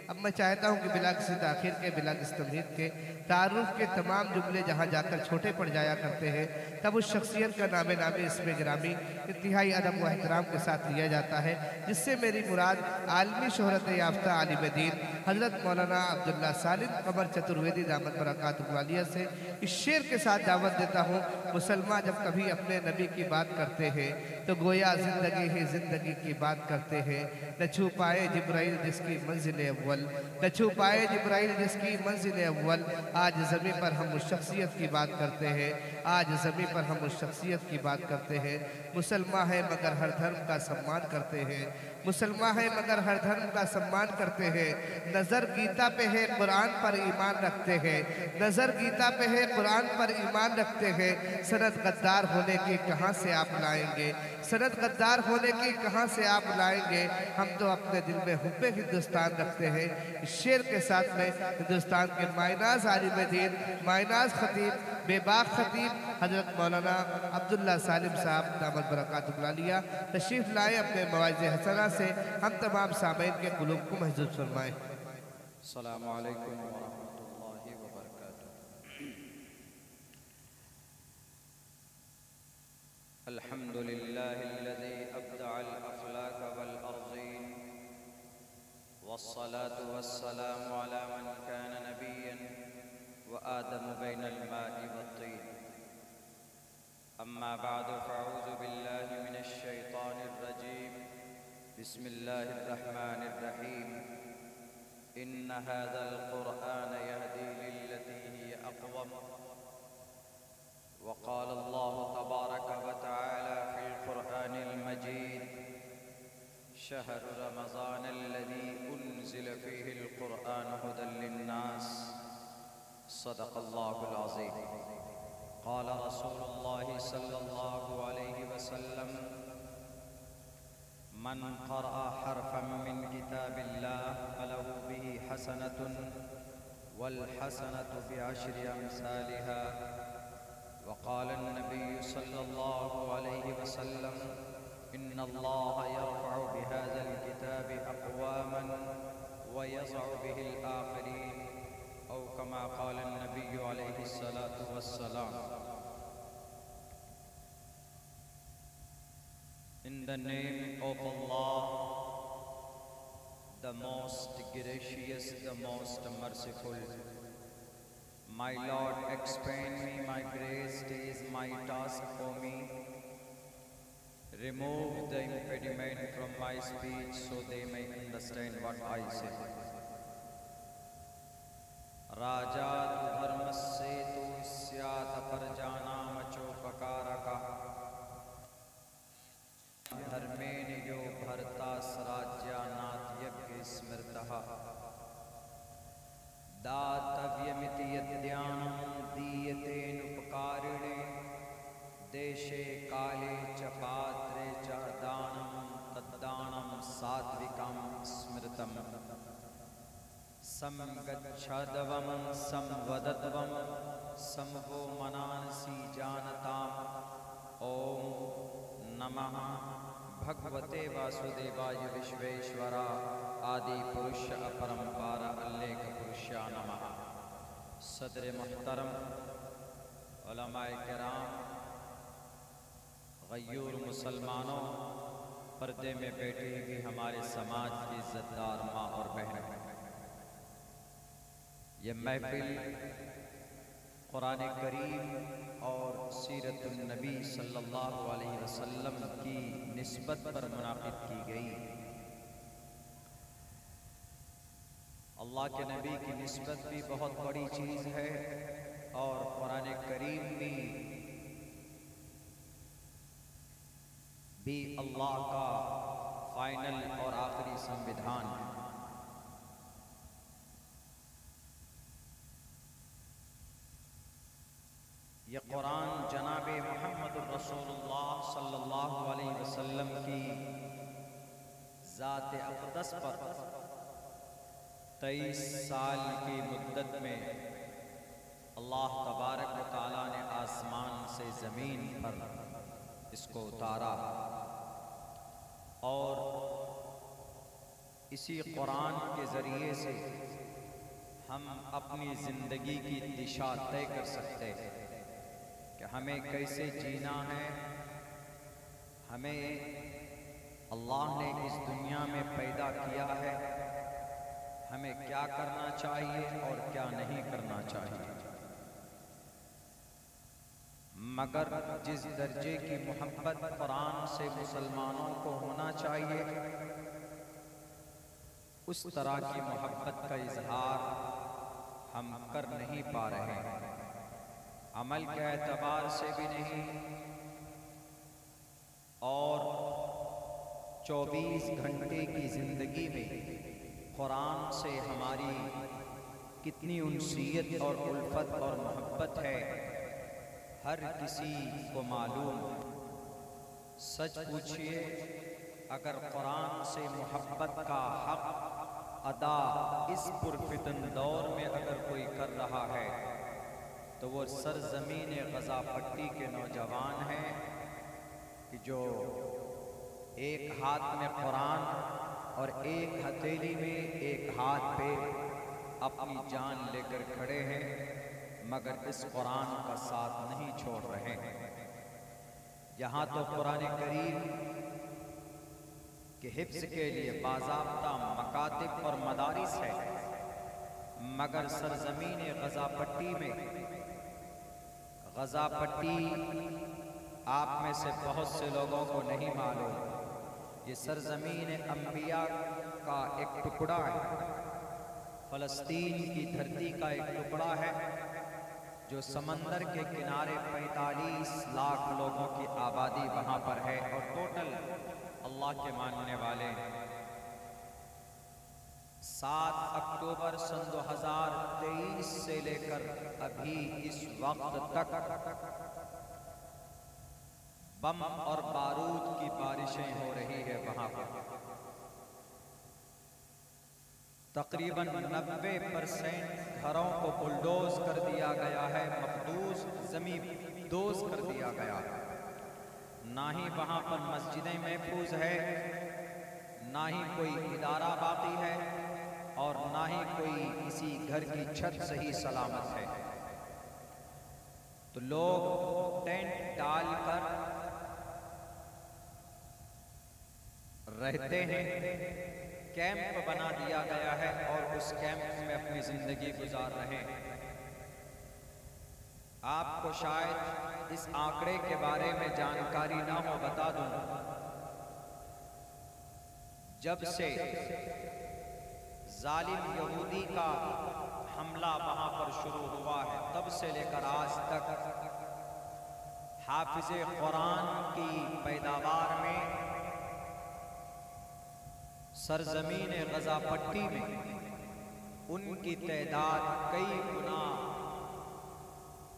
अब मैं चाहता हूँ कि बिला किसी ताखिर के, बिला किसी तमहीद के, तारुफ के तमाम जुमले जहाँ जाकर छोटे पड़ जाया करते हैं तब उस शख्सियत का नामे नामे इसमें गिरामी इंतहाई अदब व एहतराम के साथ लिया जाता है, जिससे मेरी मुराद आलमी शोहरत याफ्ता आलिम दीन हज़रत मौलाना अब्दुल्ला सालिम कमर चतुर्वेदी दामत बरकातुहु वालिया से इस शेर के साथ दावत देता हूँ। मुसलमान जब कभी अपने नबी की बात करते हैं तो गोया जिंदगी ही जिंदगी की बात करते हैं। न छू पाए जिब्राइल जिसकी मंजिल अव्वल, न छू पाए जिब्राइल जिसकी मंजिल अव्वल। आज ज़मीं पर हम उस शख्सियत की बात करते हैं, आज ज़मीं पर हम उस शख्सियत की बात करते हैं। मुसलमान है मगर हर धर्म का सम्मान करते हैं, मुसलमान है मगर हर धर्म का सम्मान करते हैं। नज़र गीता पे है कुरान पर ईमान रखते हैं, नज़र गीता पे है कुरान पर ईमान रखते हैं। सनद गद्दार होने की कहाँ से आप लाएंगे, सनद गद्दार होने की कहाँ से आप लाएंगे। हम तो अपने दिल में हुब्बे हिंदुस्तान रखते हैं। इस शेर के साथ में हिंदुस्तान के मायनाज आलिम दीन, मायनाज खतीब, बेबाक खतीब हज़रत मौलाना अब्दुल्ला सालिम साहब दामत बरकातुहु वालिया तशरीफ़ लाए। अपने मवाइज़ हसना से हम तमाम सामीन के कुलूब को महजूब फरमाएँ। अस्सलामु अलैकुम वरहमतुल्लाहि वबरकातुहू। अल्हम्दुलिल्लाहिल्लज़ी अब्दअल अख़लाक़ वल अर्ज़ीन वस्सलातु वस्सलामु अला मन कान नबिय्यन व आदम बैनल माइ वत्तीन। अम्मा बअद फ़अऊज़ु बिल्लाहि मिनश शैतानिर रजीम। बिस्मिल्लाहिर रहमानिर रहीम। इन्न हाज़ल क़ुरआन यहदी लिल्लती हिय अक़वम। वक़ाल अल्लाहु तबारक व तआला फ़िल क़ुरआनिल मजीद शहरु रमज़ानल्लज़ी उन्ज़िल फ़ीहिल क़ुरआन हुदल लिन्नास। सदक़ल्लाहुल अज़ीम। क़ाल रसूलुल्लाहि सल्लल्लाहु अलैहि वसल्लम मन क़रअ हरफ़न मिन किताबिल्लाह फलहु बिही हसनतुन वल हसनतु बिअश्रि अम्सालिहा। वक़ाल अन्नबिय्यु सल्लल्लाहु अलैहि वसल्लम इन्नल्लाह यरफ़अु बिहाज़ल किताबि अक़वामन व यज़अु बिहिल आख़रीन। औ कमा क़ाल अन्नबिय्यु अलैहि सलातु वस्सलाम। In the name of Allah, the most gracious, the most merciful. My Lord, expand me my grace, it is my task for me. Remove the impediment from my speech so they may understand what I say. राजा तु धर्मस्य तु स्यात् प्रजानां चोपकारकः। धर्मेण यो भर्ता स्वराज्यानात् यज्ञ स्मृतः। दातव्यमिति यद्दानं दीयतेनुपकारिणे। देशे काले च पात्रे च दानं तद्दानं सात्विकं स्मृतम्। संगच्छध्वं संवदध्वं समवो मनांसि जानताम्। ओम नमः भगवते वासुदेवाय विश्वेश्वरा आदि पुरुष अपरंपार अल्लेख पुरुषा नमः। सदर मुहतरम उलमाए किराम, गयूर मुसलमानों, पर्दे में बैठी हुई हमारे समाज की इज्जतदार माँ और बहनों, ये महफिल कुरान करीम और सीरतुन नबी सल्लल्लाहु अलैहि वसल्लम की निस्बत पर मुनाक़िद की गई। अल्लाह के नबी की निस्बत भी बहुत बड़ी चीज़ है और कुरान करीम भी अल्लाह का फाइनल और आखिरी संविधान है। यह कुरान जनाब मुहम्मद रसूलुल्लाह सल्लल्लाहु अलैहि वसल्लम की ज़ात अक़दस पर 23 साल की मुद्दत में अल्लाह तबारक व तआला ने आसमान से ज़मीन पर इसको उतारा और इसी कुरान के ज़रिए से हम अपनी ज़िंदगी की दिशा तय कर सकते हैं कि हमें कैसे जीना है। हमें अल्लाह ने इस दुनिया में पैदा किया है, हमें क्या करना चाहिए और क्या नहीं करना चाहिए। मगर जिस दर्जे की मोहब्बत कुरान से मुसलमानों को होना चाहिए, उस तरह की मोहब्बत का इजहार हम कर नहीं पा रहे हैं। अमल के एतबार से भी नहीं, और 24 घंटे की ज़िंदगी में कुरान से हमारी कितनी उनसियत और उल्फत और मोहब्बत है, हर किसी को मालूम। सच पूछिए, अगर कुरान से मोहब्बत का हक अदा इस पुरफितन दौर में अगर कोई कर रहा है तो वो सरजमीन गज़ा पट्टी के नौजवान हैं कि जो एक हाथ में कुरान और एक हथेली में, एक हाथ पे अपनी जान लेकर खड़े हैं, मगर इस कुरान का साथ नहीं छोड़ रहे हैं। यहाँ तो कुरान करीम के हिफ्ज़ के लिए बाज़ाब्ता मकातिब और मदारिस है, मगर सरजमीन गज़ा पट्टी में, गज़ा पट्टी आप में से बहुत से लोगों को नहीं मालूम, ये सरजमीन अंबिया का एक टुकड़ा है, फ़लस्तीन की धरती का एक टुकड़ा है, जो समंदर के किनारे 45 लाख लोगों की आबादी वहाँ पर है, और टोटल अल्लाह के मानने वाले 7 अक्टूबर सन 2023 से लेकर अभी इस वक्त तक बम और बारूद की बारिशें हो रही है वहाँ पर। तकरीबन 90% घरों को बुलडोज कर दिया गया है, मखदूस ज़मीन दोज कर दिया गया है। ना ही वहाँ पर मस्जिदें महफूज है, ना ही कोई इदारा बाकी है, और ना ही कोई किसी घर की छत सही सलामत है। तो लोग टेंट डालकर रहते हैं, कैंप बना दिया गया है और उस कैंप में अपनी जिंदगी गुजार रहे हैं। आपको शायद इस आंकड़े के बारे में जानकारी ना हो, बता दूं, जब से जालिम यहूदी का हमला वहां पर शुरू हुआ है, तब से लेकर आज तक हाफिज़े कुरान की पैदावार में सरजमीन गज़ा पट्टी में उनकी तादाद कई गुना,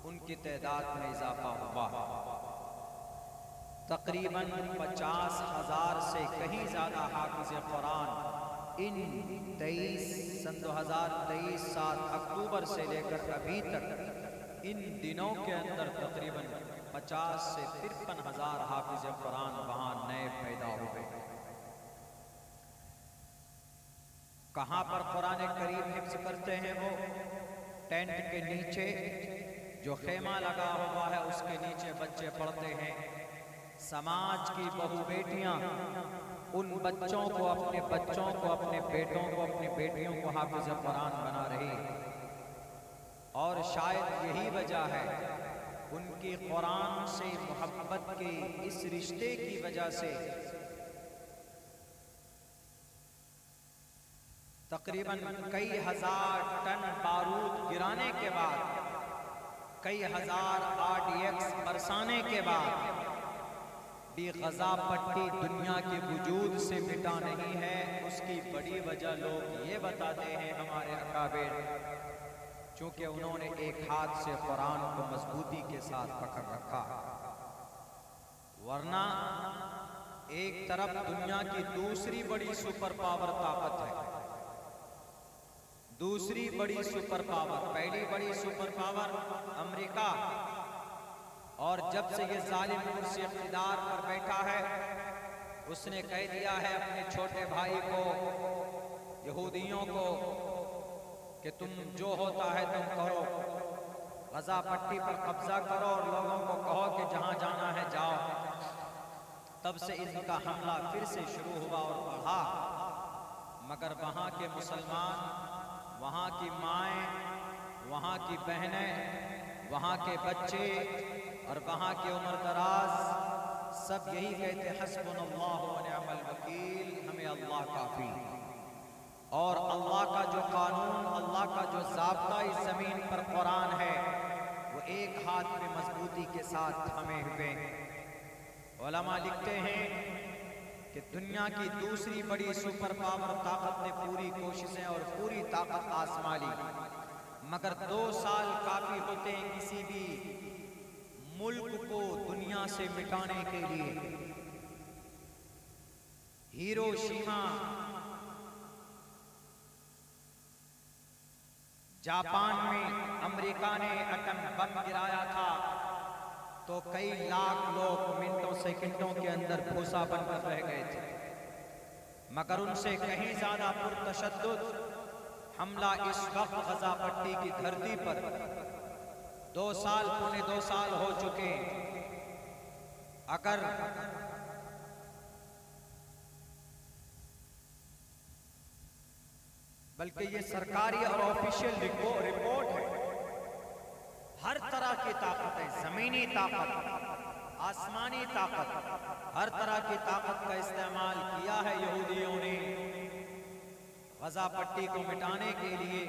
उनकी तादाद में इजाफा हुआ। तकरीबन 50,000 से कहीं ज़्यादा हाफिज़े कुरान इन 2023 7 अक्टूबर से लेकर अभी तक इन दिनों के अंदर तकरीबन 50 से 53,000 हाफिज़े कुरान वहाँ नए पैदा हो गए। कहाँ पर कुरान करीम हिफ्ज़ करते हैं? वो टेंट के नीचे जो खेमा लगा हुआ है उसके नीचे बच्चे पढ़ते हैं। समाज की बहू बेटियां उन बच्चों को, अपने बच्चों को, अपने बेटों को, अपनी बेटियों को हाफिज़ कुरान बना रही, और शायद यही वजह है उनकी कुरान से मोहब्बत के इस रिश्ते की वजह से तकरीबन कई हजार टन बारूद गिराने के बाद, कई हजार RDX बरसाने के बाद भी गज़ा पट्टी दुनिया के वजूद से मिटा नहीं है। उसकी बड़ी वजह लोग ये बताते हैं हमारे अकाबिर, चूँकि उन्होंने एक हाथ से कुरान को मजबूती के साथ पकड़ रखा, वरना एक तरफ दुनिया की दूसरी बड़ी सुपर पावर ताकत है, दूसरी बड़ी सुपर पावर, पहली बड़ी सुपर पावर अमेरिका, और जब से ये जालिम कुर्सी इख्तिदार पर बैठा है उसने कह दिया है अपने छोटे भाई को यहूदियों को कि तुम जो होता है तुम करो, गजा पट्टी पर कब्जा करो और लोगों को कहो कि जहां जाना है जाओ। तब से इनका हमला फिर से शुरू हुआ और बढ़ा, मगर वहां के मुसलमान, वहां की माएँ, वहां की बहनें, वहां के बच्चे और वहां के उम्र दराज सब यही कहते हस्बुनल्लाहु व निअमल वकील, हमें अल्लाह काफी। और अल्लाह का जो कानून, अल्लाह का जो ज़ाब्ता इस ज़मीन पर कुरान है, वो एक हाथ में मजबूती के साथ थमे हुए। उलमा लिखते हैं कि दुनिया की दूसरी बड़ी सुपर पावर ताकत ने पूरी कोशिशें और पूरी ताकत आजमा ली, मगर 2 साल काफी होते हैं किसी भी मुल्क को दुनिया से मिटाने के लिए। हिरोशिमा जापान में अमेरिका ने एटम बम गिराया था तो कई लाख लोग मिनटों सेकंडों के अंदर भूसा बनकर रह गए थे, मगर उनसे कहीं ज्यादा पुरतशद्दुद हमला इस वक्त गजा पट्टी की धरती पर 2 साल, पौने 2 साल हो चुके। अगर बल्कि ये सरकारी और ऑफिशियल रिपोर्ट है, हर तरह की ताकतें, जमीनी ताकत, आसमानी ताकत, हर तरह की ताकत का इस्तेमाल किया है यहूदियों ने गजा पट्टी को मिटाने के लिए,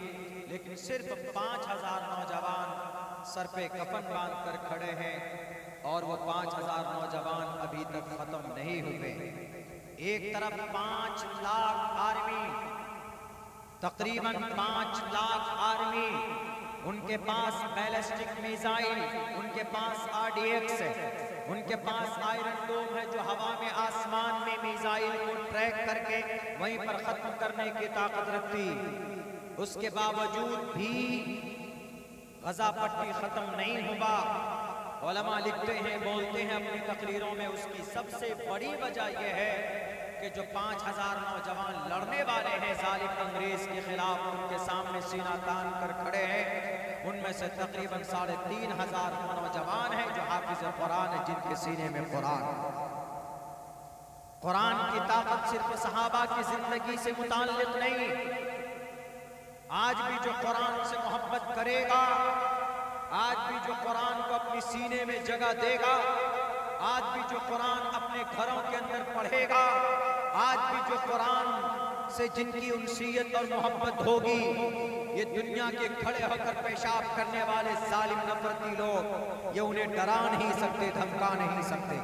लेकिन सिर्फ 5000 नौजवान सर पे कफन बांध कर खड़े हैं और वो 5000 नौजवान अभी तक खत्म नहीं हुए। एक तरफ 5 लाख आर्मी, तकरीबन 5 लाख आर्मी, उनके पास बैलिस्टिक मिसाइल, उनके पास RDX है, उनके पास आयरन डोम है जो हवा में, आसमान में मिसाइल को ट्रैक करके वहीं पर खत्म करने की ताकत रखती। उसके बावजूद भी गजा पट्टी खत्म नहीं हुआ। उलमा लिखते हैं, बोलते हैं अपनी तकरीरों में, उसकी सबसे बड़ी वजह यह है कि जो 5000 नौजवान लड़ने वाले हैं जालिम अंग्रेज के खिलाफ, उनके सामने सीना तान कर खड़े हैं, उनमें से तकरीबन 3500 नौजवान हैं जो हाफिज कुरान है, जिनके सीने में कुरान। कुरान की ताकत सिर्फ सहाबा की जिंदगी से मुताल्लिक नहीं, आज भी जो कुरान से मोहब्बत करेगा, आज भी जो कुरान को अपनी सीने में जगह देगा, आज भी जो कुरान अपने घरों के अंदर पढ़ेगा, आज भी जो कुरान से जिनकी उनसीयत और मोहब्बत होगी, ये दुनिया के खड़े होकर पेशाब करने वाले जालिम नफरती लोग, ये उन्हें डरा नहीं सकते, धमका नहीं सकते।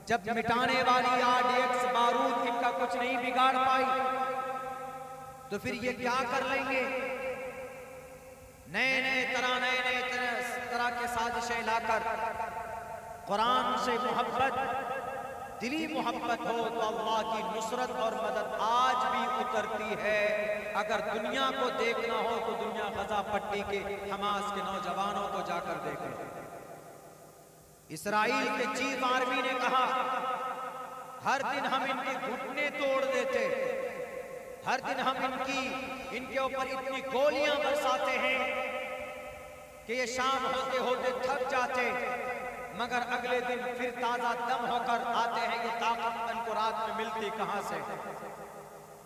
जब मिटाने वाली RDX बारूद इनका कुछ नहीं बिगाड़ पाई, तो फिर ये क्या कर लेंगे? नए तरह के साजिशें लाकर कुरान से मोहब्बत, दिली मोहब्बत हो तो अल्लाह की नुसरत और मदद आज भी उतरती है। अगर दुनिया को देखना हो तो दुनिया गजा पट्टी के हमास के नौजवानों को जाकर देखे। इस्राइल के चीफ आर्मी ने कहा, हर दिन हम इनके घुटने तोड़ देते, हर दिन हम इनके ऊपर इतनी गोलियां बरसाते हैं कि ये शाम होते होते थक जाते, मगर अगले दिन फिर ताजा दम होकर आते हैं। ये ताकत इनको रात में मिलती कहां से?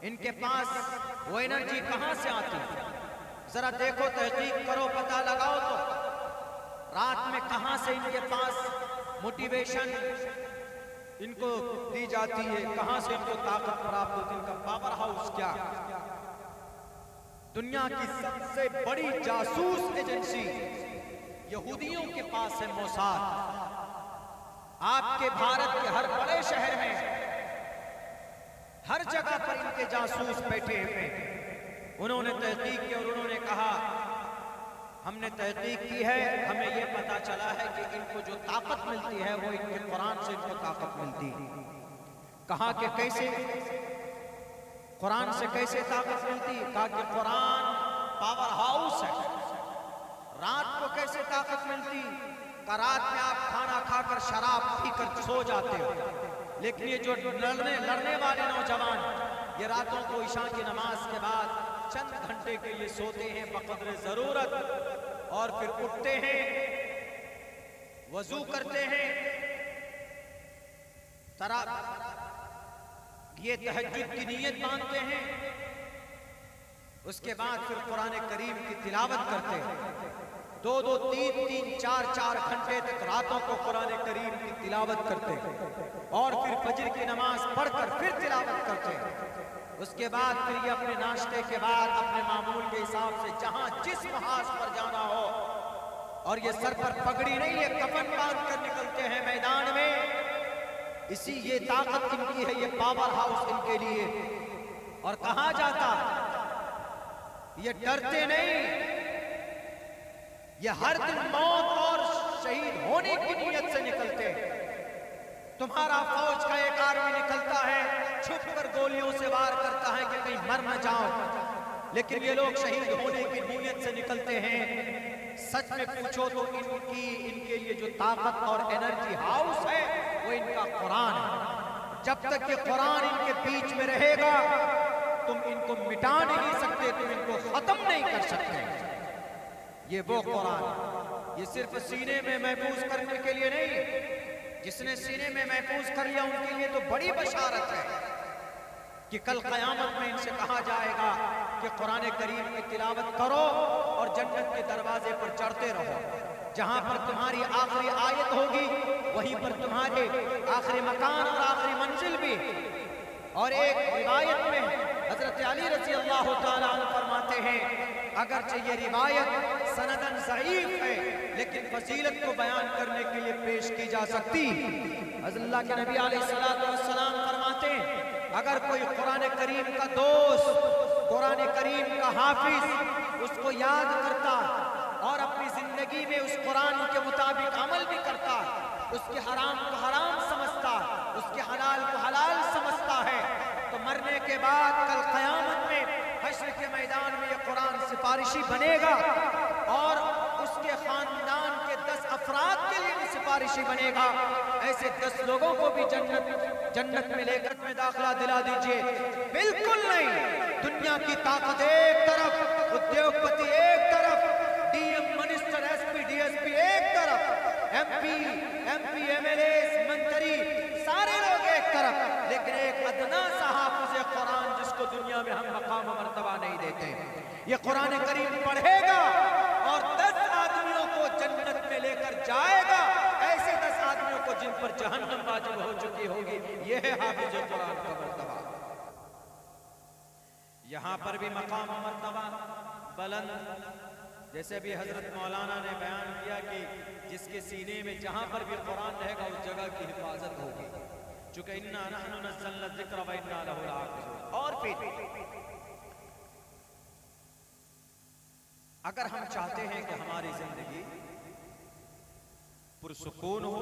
इनके पास वो एनर्जी कहां से आती? जरा देखो, तहकीक करो, पता लगाओ तो रात में कहां से इनके पास मोटिवेशन इनको दी जाती है, कहां से इनको ताकत प्राप्त होती है? इनका पावर हाउस क्या? दुनिया की सबसे बड़ी जासूस एजेंसी यहूदियों के पास है मोसाद। आपके भारत के हर बड़े शहर में, हर जगह पर इनके जासूस बैठे हुए। उन्होंने तहकीक की और उन्होंने कहा, हमने तहकीक की है, हमें यह पता चला है कि इनको जो ताकत मिलती है वो इनके कुरान से इनको ताकत मिलती है। कहा कि कैसे? कुरान से कैसे ताकत मिलती? कहा कि कुरान पावर हाउस है। रात को कैसे ताकत मिलती? का रात में आप खाना खाकर शराब पीकर सो जाते हो, लेकिन ये जो लड़ने वाले नौजवान, ये रातों को इशा की नमाज के बाद चंद घंटे के लिए सोते हैं बक़द्र ज़रूरत, और फिर उठते हैं, वजू करते हैं, ये तहज्जुद की नीयत मानते हैं, उसके बाद फिर कुरान करीम की तिलावत करते हैं। 2-2, 3-3, 4-4 घंटे तक रातों को कुरान करीम की तिलावत करते हैं, और फिर फजर की नमाज पढ़कर फिर तिलावत करते हैं। उसके बाद फिर ये अपने नाश्ते के बाद अपने मामूल के हिसाब से जहां जिस महाज पर जाना हो, और ये सर पर पगड़ी नहीं, ये कफन बांध कर निकलते हैं मैदान में। इसी ये ताकत इनकी है, ये पावर हाउस इनके लिए। और कहा जाता, ये डरते नहीं, ये हर दिन मौत और शहीद होने की नीयत से निकलते हैं। तुम्हारा फौज का एक आदमी निकलता है, छुप कर गोलियों से वार करता है कि कहीं मर न जाओ, लेकिन ये लोग शहीद होने की नीयत से निकलते हैं। सच में पूछो तो इनके लिए जो ताकत और एनर्जी हाउस है वो इनका कुरान है। जब तक ये कुरान इनके बीच में रहेगा, तुम इनको मिटा नहीं सकते, तुम इनको खत्म नहीं कर सकते। ये वो कुरान है, ये सिर्फ सीने में महफूज करने के लिए नहीं। जिसने सीने में महफूज कर लिया उनके लिए तो बड़ी बशारत है कि कल क़यामत में इनसे कहा जाएगा कि कुरान करीम की तिलावत करो और जन्नत के दरवाजे पर चढ़ते रहो। जहां पर तुम्हारी आखिरी आयत होगी वहीं पर तुम्हारे आखिरी मकान और आखिरी मंजिल भी। और एक रिवायत में हजरत अली रज़ी अल्लाह ताला अन्हु फरमाते हैं, अगरचे ये रिवायत सनदन ज़ईफ़ है, लेकिन फजीलत को बयान करने के लिए पेश की जा सकती। अल्लाह के नबी अलैहिस्सलातु वस्सलाम फरमाते हैं, अगर कोई कुरान करीम का दोस्त, कुरान करीम का हाफिज उसको याद करता और अपनी जिंदगी में उस कुरान के मुताबिक अमल भी करता, उसके हराम को हराम समझता, उसके हलाल को हलाल समझता है, तो मरने के बाद कल क़यामत में हश्र के मैदान में ये कुरान सिफारिशी बनेगा और उसके खानदान के 10 अफराद के लिए भी सिफारिशी बनेगा। ऐसे 10 लोगों को भी जन्नत में लेकर में दाखिला दिला दीजिए। बिल्कुल नहीं, दुनिया की ताकत एक तरफ, उद्योगपति एक तरफ, डीएम मिनिस्टर, एसपी डीएसपी एक तरफ, एमपी एमएलए मंत्री सारे लोग एक तरफ, लेकिन एक अदना सा हाफिज़ कुरान जिसको दुनिया में हम मकाम मर्तबा नहीं देते, ये कुरान करीम पढ़ेगा और 10 आदमियों को जन्नत में लेकर जाएगा, ऐसे 10 आदमियों को जिन पर जहन्नम वाजिब हो चुकी होगी। यह है हाफिज़ कुरान का मर्तबा। यहां पर भी मकाम मर्तबा बुलंद, जैसे भी हजरत मौलाना ने बयान किया कि जिसके सीने में जहां पर भी कुरान रहेगा उस जगह की हिफाजत होगी, चूंकि इन्ना नहनु नज़्ज़लना ज़िक्र व इन्ना लहु लहाफ़िज़ून। और फिर अगर हम चाहते हैं कि हमारी जिंदगी पुरसुकून हो,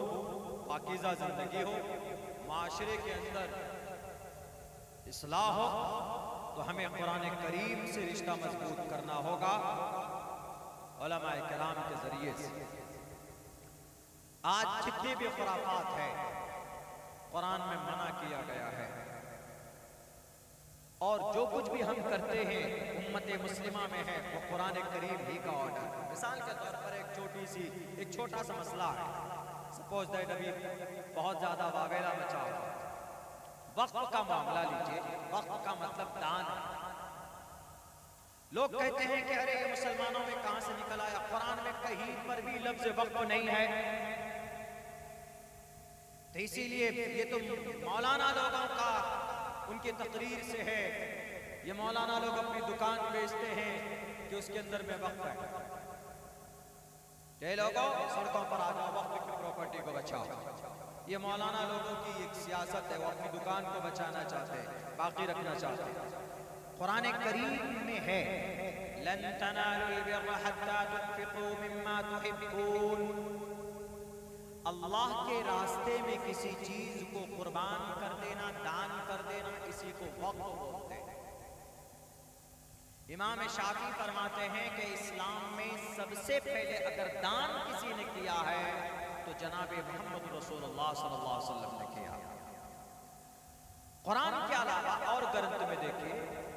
पाकीज़ा जिंदगी हो, माशरे के अंदर इस्लाह हो, तो हमें कुरान करीम से रिश्ता मजबूत करना होगा उलमाए किराम के जरिए से। आज जितने भी खुराफात है कुरान में मना किया गया है, और जो कुछ भी हम करते हैं उम्मत मुस्लिमा में है वो कुरान करीम ही का ऑर्डर है। मिसाल के तौर पर एक छोटा सा मसला है, सपोज दैट अभी बहुत ज्यादा वावेला मचा हुआ, वक्त का मामला लीजिए। वक्त का मतलब दान है। लोग कहते हैं कि अरे ये मुसलमानों में कहां से निकल आया, कुरान में कहीं पर भी लफ्ज वक्त नहीं है। तो इसीलिए ये तो मौलाना लोगों का उनकी तकरीर से है, ये मौलाना लोग अपनी दुकान बेचते हैं कि उसके अंदर में वक्त है। ये लोगों सड़कों पर आ जाओ, वक्त की प्रॉपर्टी को बचाओ। ये मौलाना लोगों की एक सियासत है, वो अपनी दुकान को बचाना चाहते हैं, बाकी रखना चाहते हैं। कुरान करीम में है लन तनालुल बिर्रा हत्ता तुनफिकू मिम्मा तुहिब्बून, अल्लाह के रास्ते में किसी चीज को कुर्बान कर देना, दान कर देना, इसी को वक्त बोलते हैं। इमाम शाफी फरमाते हैं कि इस्लाम में सबसे पहले अगर दान किसी ने किया है तो जनाब मोहम्मद रसूलुल्लाह सल्लल्लाहु अलैहि वसल्लम ने किया। कुरान के अलावा और ग्रंथ में देखिए,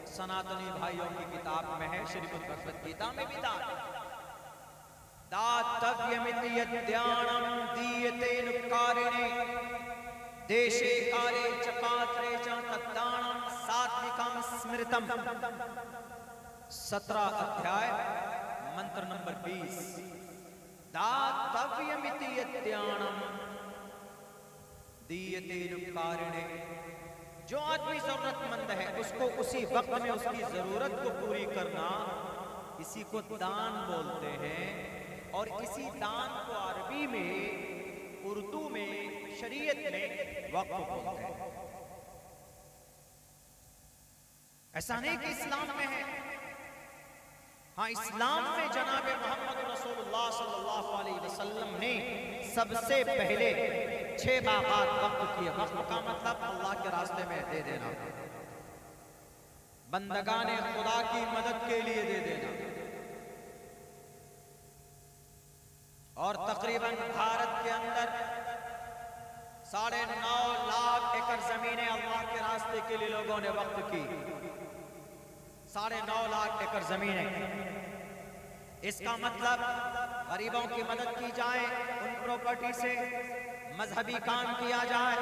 सनातनी भाइयों की किताब में है, श्रीमद् भगवत गीता में भी दान, दातव्यमिति यद्यानम दीयतेनुपकारिणे देशे काले च पात्रे च तद्दानम सात्विकम स्मृतम। 17 अध्याय मंत्र नंबर 20। दातव्यमिति यद्यानम दीयतेनुपकारिणे, जो आदमी जरूरतमंद है उसको उसी वक्त में उसकी जरूरत को पूरी करना, इसी को दान बोलते हैं। और इसी दान को अरबी में, उर्दू में, शरीयत में वक्फ बोलते हैं। ऐसा नहीं कि इस्लाम में है, हाँ इस्लाम में जनाब मोहम्मद रसूलुल्लाह सल्लल्लाहु अलैहि वसल्लम ने सबसे पहले 6 बागात वक्फ किए। वक्फ का मतलब अल्लाह के रास्ते में दे देना, बंदगाने खुदा की मदद के लिए दे देना। और तकरीबन भारत के अंदर 9.5 लाख एकड़ जमीनें अल्लाह के रास्ते के लिए लोगों ने वक्फ की। 9.5 लाख एकड़ जमीनें। इसका मतलब गरीबों की मदद की जाए, उन प्रॉपर्टी से मजहबी काम किया जाए,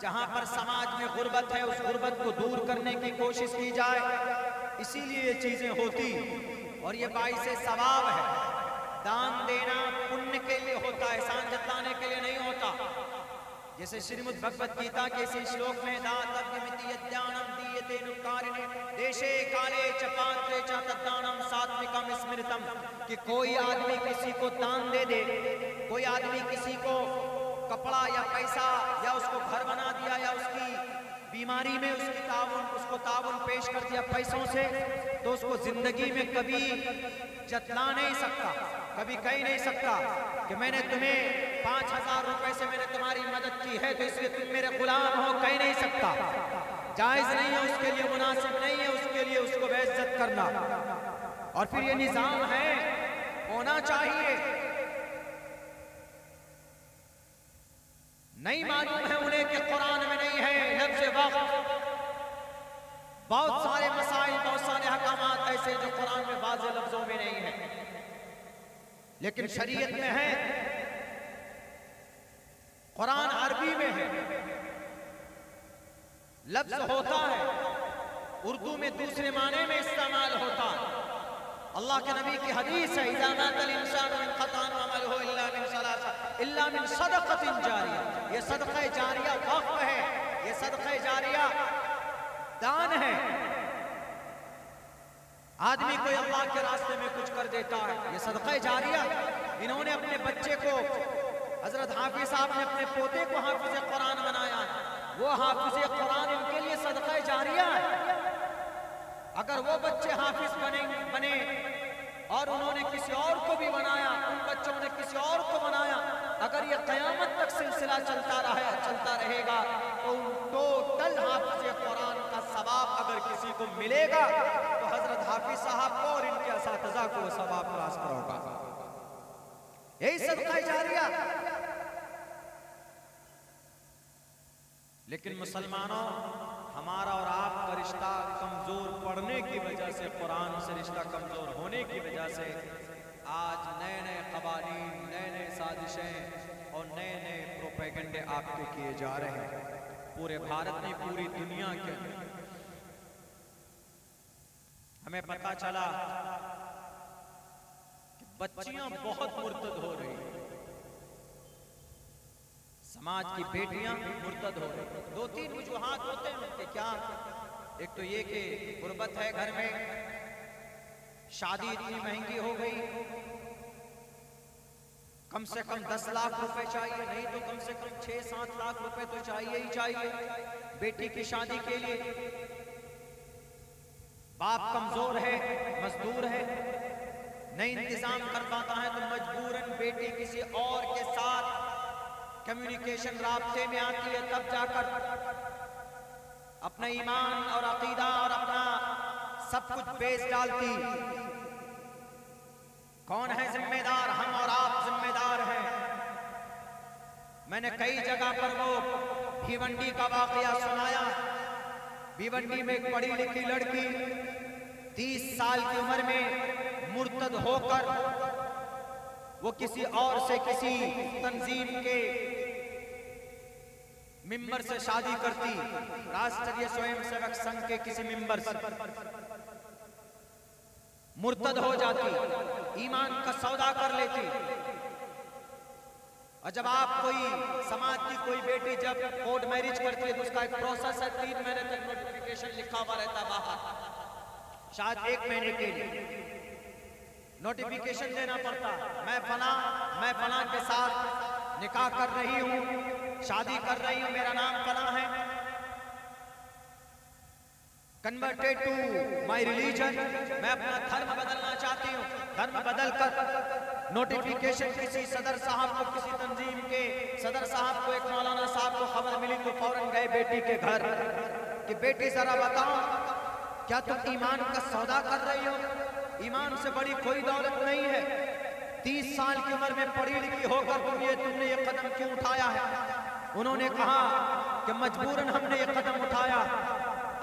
जहां पर समाज में गुर्बत है उस गुर्बत को दूर करने की कोशिश की जाए। इसीलिए ये चीजें होती, और ये बाइसे सवाब है। दान देना पुण्य के लिए होता है, एहसान जताने के लिए नहीं होता। जैसे श्रीमद् भगवत गीता के इसी श्लोक में दातव्यमिति यद्यानम दीयतेनुपकारिणे देशे काले च पात्रे च तद्दानम सात्विकम स्मृतम, कि कोई आदमी किसी को दान दे दे, कोई आदमी किसी को कपड़ा या पैसा या उसको घर बना दिया या उसकी बीमारी में उसको ताउन पेश कर दिया पैसों से, तो उसको जिंदगी में कभी जतला नहीं सकता, कभी कह नहीं सकता कि मैंने तुम्हें 5,000 रुपए से मैंने तुम्हारी मदद की है तो इसलिए तुम मेरे गुलाम हो, कह नहीं सकता। जायज नहीं है, उसके लिए मुनासिब नहीं है, उसके लिए उसको बेइज्जत करना। और फिर ये निजाम है, होना चाहिए। नहीं मालूम है उन्हें कि कुरान में नहीं है लफ्ज़ वक़्फ़। बहुत सारे मसाइल, बहुत सारे हकामात ऐसे जो कुरान में वाज़ेह लफ्जों में नहीं है, लेकिन शरीयत में है। कुरान अरबी में है, लफ्ज होता है, उर्दू में दूसरे माने में इस्तेमाल होता है। अल्लाह के नबी की हदीस है, इज़ा मातल इंसान इनक़ताअ अमलुहु इल्ला मिन सदक़तिन जारिया। ये सदक़ा जारिया वक़्फ़ है, ये सदक़ा जारिया दान है। आदमी कोई अल्लाह के रास्ते में कुछ कर देता है, ये सदक़ा जारिया। इन्होंने अपने बच्चे को, हजरत हाफिज साहब ने अपने पोते को हाफिज कुरान बनाया, वो हाफिज कुरान इनके लिए सदक़ा जारिया है। अगर वो बच्चे हाफिज बने और उन्होंने किसी और को भी बनाया, उन बच्चों ने किसी और को बनाया, अगर ये क़यामत तक सिलसिला चलता रहेगा तो उन टोटल हाफिज कुरान का सवाब अगर किसी को मिलेगा तो हजरत हाफिज साहब को और इनके असातिज़ा को वो सवाब ट्रांसफर होगा। यही सदक़ा जारिया। लेकिन मुसलमानों, हमारा और आपका रिश्ता कमजोर पड़ने की वजह से, कुरान से रिश्ता कमजोर होने की वजह से आज नए नए क़वानीन, नए नए साजिशें और नए नए प्रोपेगेंडे आपके किए जा रहे हैं। पूरे भारत में, पूरी दुनिया के हमें पता चला कि बच्चियां बहुत मुर्तद हो रही हैं, समाज की बेटियां मुर्तद हो रही। 2-3 वजूहात होते हैं उनके। क्या? एक तो ये कि गुर्बत है घर में, शादी इतनी महंगी हो गई, कम से कम 10 लाख रुपए चाहिए, नहीं तो कम से कम 6-7 लाख रुपए तो चाहिए ही चाहिए बेटी की शादी के लिए। बाप कमजोर है, मजदूर है, नहीं इंतजाम कर पाता है तो मजबूरन बेटी किसी और के साथ कम्युनिकेशन राब्ते में आती है, तब जाकर अपना ईमान और अकीदा और अपना सब कुछ बेच डालती। कौन है जिम्मेदार? हम और आप जिम्मेदार हैं। मैंने कई जगह पर वो भिवंडी का वाकया सुनाया। भिवंडी में एक पढ़ी लिखी लड़की 30 साल की उम्र में मुर्तद होकर वो किसी और से, किसी तंजीम के मिंबर से शादी करती, राष्ट्रीय स्वयंसेवक संघ के किसी मिंबर से मुर्तद हो जाती, ईमान का सौदा कर लेती। और जब आप कोई समाज की कोई बेटी जब कोर्ट मैरिज करती है तो उसका एक प्रोसेस है, 3 महीने तक नोटिफिकेशन लिखा हुआ रहता बाहर, शायद 1 महीने के लिए नोटिफिकेशन देना पड़ता। मैं फला के साथ निकाह कर रही हूं, शादी कर रही हूं, मेरा नाम फला है, कन्वर्टेड टू माई रिलीजन, मैं अपना धर्म बदलना चाहती हूँ। धर्म बदलकर नोटिफिकेशन किसी सदर साहब को, किसी तंजीम के सदर साहब को, एक मौलाना साहब को खबर मिली तो फौरन गए बेटी के घर कि बेटी जरा बताओ, क्या तुम ईमान का सौदा कर रही हो? ईमान से बड़ी कोई दौलत नहीं है। 30 साल की उम्र में पढ़ी लिखी होकर तुमने ये कदम क्यों उठाया है? उन्होंने कहा कि मजबूरन हमने ये कदम उठाया।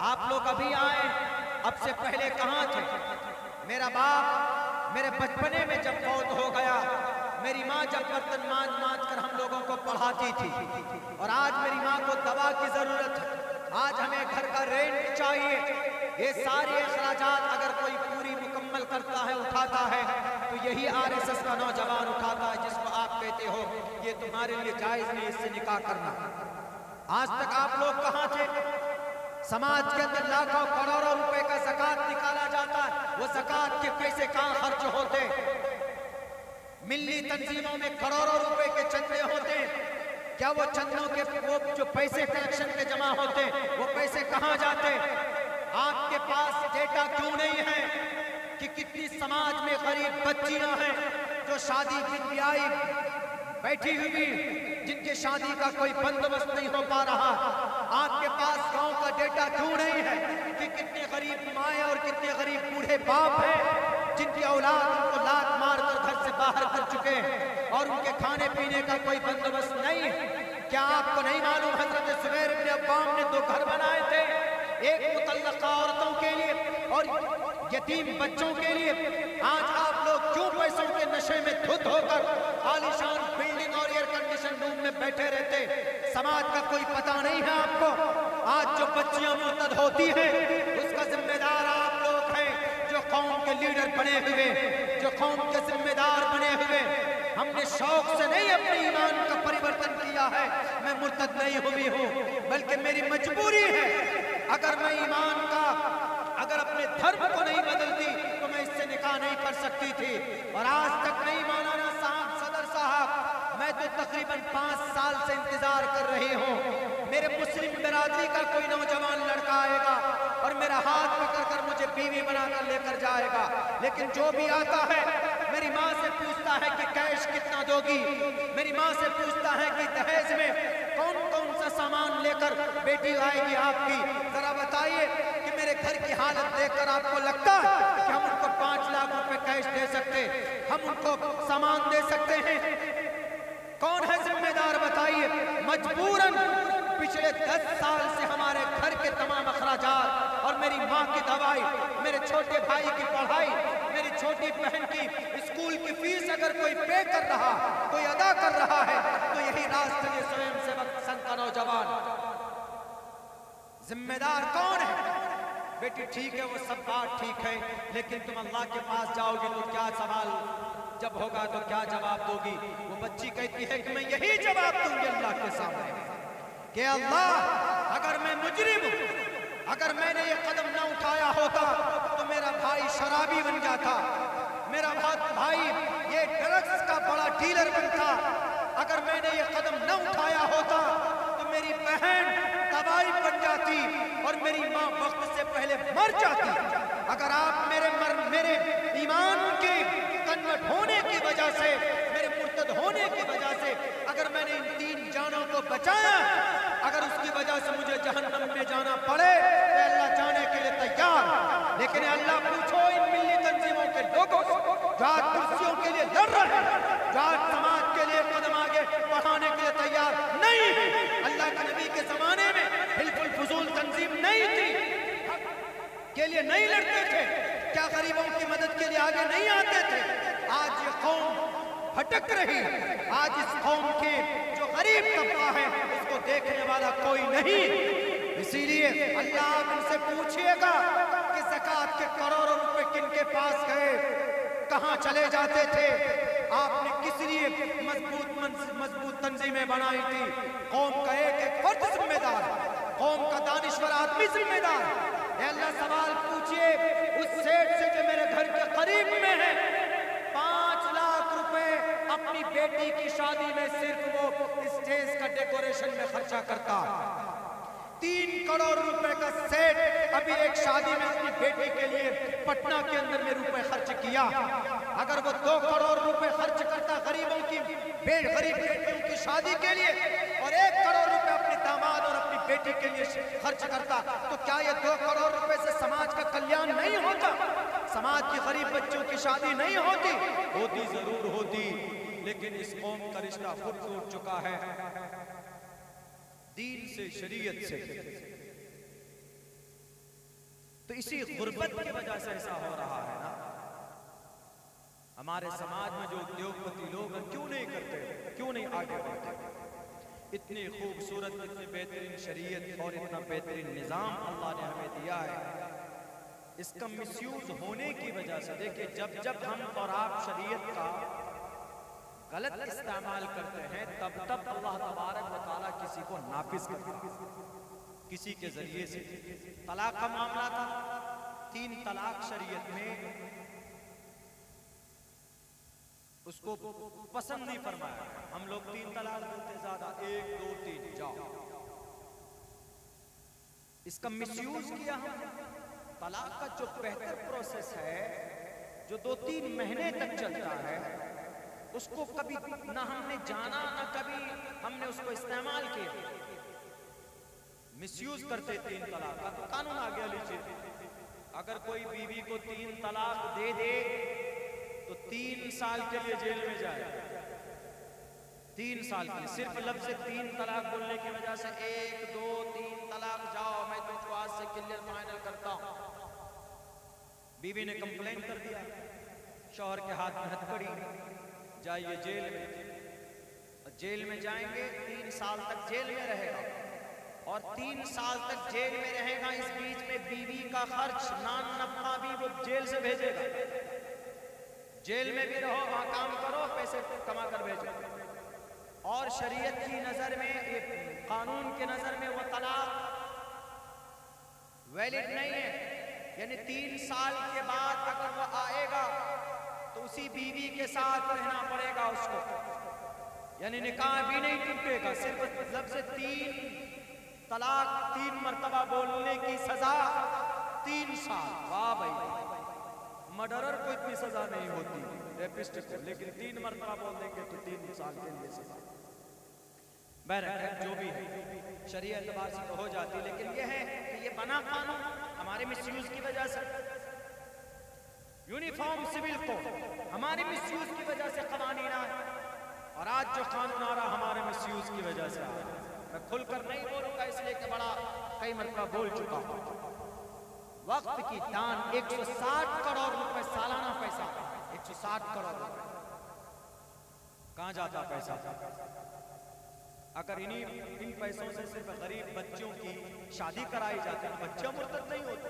आप लोग अभी आए, अब से पहले कहाँ थे? मेरा बाप मेरे बचपने में जब फौत हो गया, मेरी माँ जब बर्तन मांज कर हम लोगों को पढ़ाती थी, और आज मेरी माँ को दवा की जरूरत है, आज हमें घर का रेंट चाहिए। ये सारे अखराजात अगर कोई पूरी मुकम्मल करता है, उठाता है, तो यही आरएसएस का नौजवान उठाता है, जिसको आप कहते हो ये तुम्हारे लिए जायज नहीं इससे निकाह करना। आज तक आप लोग कहाँ थे? समाज के अंदर लाखों करोड़ों रुपए का ज़कात निकाला जाता है, वो ज़कात के पैसे कहाँ खर्च होते? मिल्ली तंजीमों में करोड़ों रुपए के चंदे होते, क्या वो चंदों के वो जो पैसे कलेक्शन के जमा होते, वो पैसे कहाँ जाते? आपके पास डेटा क्यों नहीं है कि कितनी समाज में गरीब बच्चियां हैं जो शादी की ब्याई बैठी हुई, जिनके शादी का कोई बंदोबस्त नहीं हो पा रहा? आपके पास गांव का डेटा क्यों नहीं है कि कितने गरीब माएँ और कितने गरीब बूढ़े बाप हैं जिनकी औलाद उनको लात मार कर घर से बाहर कर चुके हैं और उनके खाने पीने का कोई बंदोबस्त नहीं है? क्या आपको नहीं मालूम हजरत जुबैर इब्न अव्वाम ने 2 घर बनाए थे, एक मुतल्लका औरतों के लिए और यतीम बच्चों के लिए? आज आप लोग क्यों पैसों के नशे में धुत होकर आलीशान बिल्डिंग और एयर कंडीशन रूम में बैठे रहते? समाज का कोई पता नहीं है आपको? आज जो बच्चियां मुर्तद होती हैं उसका जिम्मेदार आप लोग हैं, जो कौम के लीडर बने हुए, जो कौम के जिम्मेदार बने हुए। हमने शौक से नहीं अपने ईमान का परिवर्तन किया है, मैं मुर्तद नहीं हुई हूँ, बल्कि मेरी मजबूरी है। अगर मैं ईमान का, अगर अपने धर्म को नहीं बदलती तो मैं इससे निकाह नहीं कर सकती थी। और आज तक नहीं मौलाना साहब, सदर साहब, मैं तो तकरीबन 5 साल से इंतजार कर रही हूँ। मेरे मुस्लिम बिरादरी का कोई नौजवान लड़का आएगा और मेरा हाथ पकड़कर मुझे बीवी बनाकर लेकर जाएगा, लेकिन जो भी आता है मेरी माँ से पूछता है कि कैश कितना दोगी, मेरी माँ से पूछता है कि दहेज में कौन कौन सा सामान लेकर बेटी आएगी आपकी। जरा बताइए कि मेरे घर की हालत देखकर आपको लगता है कि हम उनको 5 लाख रुपए कैश दे सकते, हम उनको सामान दे सकते हैं? कौन है जिम्मेदार बताइए? मजबूरन पिछले 10 साल से हमारे घर के तमाम अखराजात और मेरी माँ की दवाई, मेरे छोटे भाई की पढ़ाई, मेरी छोटी बहन की स्कूल की फीस अगर कोई पे कर रहा, कोई अदा कर रहा है, तो यही राष्ट्रीय स्वयंसेवक संघ का नौजवान। जिम्मेदार कौन है? बेटी ठीक है, वो सब बात ठीक है, लेकिन तुम अल्लाह के पास जाओगी तो क्या सवाल जब होगा तो क्या जवाब दोगी? वो बच्ची कहती है कि मैं यही जवाब दूंगी अल्लाह के सामने कि अल्लाह, अगर मैं मुजरिम हूं, अगर मैंने ये कदम ना उठाया होता तो मेरा भाई शराबी बन जाता, मेरा भाई ये ड्रग्स का बड़ा डीलर बनता, अगर मैंने ये कदम न उठाया होता तो मेरी बहन दवाई बन जाती और मेरी माँ वक्त से पहले मर जाती। अगर आप मेरे ईमान के कन्वर्ट होने की वजह से, मेरे मुर्तद होने की वजह से अगर मैंने इन 3 जानों को बचाया, अगर उसकी वजह से मुझे जहन्नम में जाना पड़े तो अल्लाह जाने के लिए तैयार। लेकिन अल्लाह पूछो इन मिल्ली तंजीमों के लोगों से जो आज कुर्सियों के लिए लड़ रहे हैं, जो आज समाज के लिए कदम आगे बढ़ाने के लिए तैयार नहीं है। अल्लाह के नबी के नहीं थी, हक के लिए नहीं लड़ते थे, क्या गरीबों की मदद के लिए आगे नहीं आते थे? आज ये कौम भटक रही है। आज इस कौम के जो गरीब तबका है उसको देखने वाला कोई नहीं। इसीलिए अल्लाह उनसे पूछिएगा कि ज़कात के करोड़ों रुपए किनके पास गए, कहां चले जाते थे? आपने किस लिए मजबूत तंजीमें बनाई थी? कौम का एक एक फर्द जिम्मेदार, कौम का दानिश्वर आदमी जिम्मेदार। अल्लाह सवाल पूछिए उस सेठ से जो मेरे घर के करीब में है, 5 लाख रुपए अपनी बेटी की शादी में सिर्फ वो स्टेज का डेकोरेशन में खर्चा करता। 3 करोड़ रुपए का सेट अभी एक शादी में अपनी बेटी के लिए पटना के अंदर में रुपए खर्च किया। अगर वो 2 करोड़ रुपए खर्च करता गरीबों की गरीब बेटियों की शादी के लिए और 1 करोड़ रुपए अपने दामाद और अपनी बेटी के लिए खर्च करता, तो क्या ये 2 करोड़ रुपए से समाज का कल्याण नहीं होता? समाज की गरीब बच्चों की शादी नहीं होती? होती जरूर होती, लेकिन इस कौम का रिश्ता खुद टूट चुका है दीन से, शरीयत से। तो इसी गुर्बत की वजह से ऐसा हो रहा है ना। हमारे समाज में जो उद्योगपति लोग हैं क्यों नहीं करते, क्यों नहीं आगे बढ़ते? इतनी खूबसूरत, इतनी बेहतरीन शरीयत और इतना बेहतरीन निजाम अल्लाह ने हमें दिया है, इसका मिसयूज होने की वजह से देखिए, जब जब हम और आप शरीयत का गलत इस्तेमाल करते हैं तब तब अल्लाह तबारक व तआला किसी को नाफिज करता है। किसी के जरिए से तलाक का मामला था, 3 तलाक शरीयत में उसको पसंद नहीं फरमाया। हम लोग 3 तलाक देते ज्यादा, 1 2 3 जाओ। इसका मिसयूज किया हम। तलाक का जो बेहतर प्रोसेस है जो 2-3 महीने तक चलता है, उसको कभी ना हमने जाना ना कभी हमने उसको इस्तेमाल किया। मिसयूज करते 3 तलाक का, तो कानून आ गया। लीजिए, अगर कोई बीवी को 3 तलाक दे दे तो 3 साल के लिए जेल में जाए। 3 साल के लिए सिर्फ लफ्ज़ 3 तलाक बोलने की वजह से 1 2 3 तलाक जाओ, मैं तुमको आज से क्लियर फाइनल करता हूं। बीवी ने कंप्लेन कर दिया, शौहर के हाथ में हथकड़ी, जाइए जेल में। जेल में जाएंगे, 3 साल तक जेल में रहेगा और 3 साल तक जेल में रहेगा। इस बीच में बीवी का खर्च, नान नफा भी वो जेल से भेजेगा। जेल में भी रहो, वहां काम करो, पैसे कमा कर भेजो। और शरीयत की नजर में, कानून की नजर में वो तलाक वैलिड नहीं है। यानी 3 साल के बाद अगर वो आएगा तो उसी बीवी के साथ रहना पड़ेगा उसको, यानी निकाह भी नहीं टूटेगा। सिर्फ लफ्ज़ 3 तलाक, 3 मर्तबा बोलने की सजा 3 साल। वाह भाई, मर्डरर को इतनी सजा नहीं होती, रेपिस्ट को, लेकिन 3 मर्तबा बोल देंगे तो 3 साल के लिए सजा। बहरहाल जो भी है शरीयत एतबार से तो हो जाती, लेकिन यह है कि ये बना कानून हमारे मिसयूज की वजह से। यूनिफॉर्म सिविल कोड हमारे मिसयूज की वजह से कानून आया, और आज जो कानून आ रहा हमारे मिसयूज की वजह से आ रहा। मैं खुलकर नहीं बोलूंगा इसलिए कि बड़ा कई मरतबा बोल चुका हूं। वक्त की दान 160 करोड़ रुपए सालाना पैसा, 160 करोड़ रुपए कहां जाता पैसा? अगर इन पैसों से सिर्फ गरीब बच्चों की शादी कराई जाती तो बच्चे मुर्तद नहीं होते।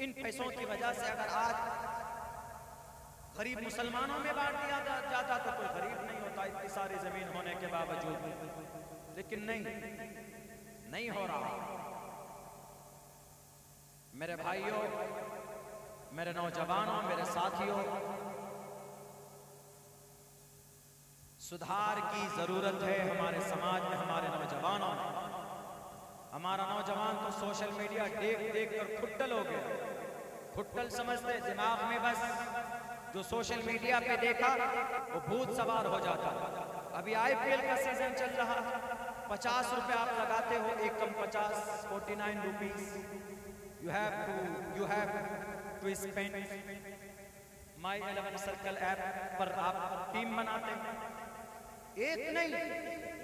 इन पैसों की वजह से अगर आज गरीब मुसलमानों में बांट दिया जाता तो कोई गरीब नहीं होता, इतनी सारी जमीन होने के बावजूद। लेकिन नहीं हो रहा। मेरे भाइयों, मेरे नौजवानों, मेरे साथियों, सुधार की जरूरत है हमारे समाज में, हमारे नौजवानों में। हमारा नौजवान तो सोशल मीडिया देख कर खुट्टल हो गया। खुट्टल समझते दिमाग में बस जो सोशल मीडिया पे देखा वो भूत सवार हो जाता। अभी IPL का सीजन चल रहा, 50 रुपए आप लगाते हो, एक कम 50, 49 rupees you have to spend. My 11 circle app पर आप टीम बनाते हैं, एक नहीं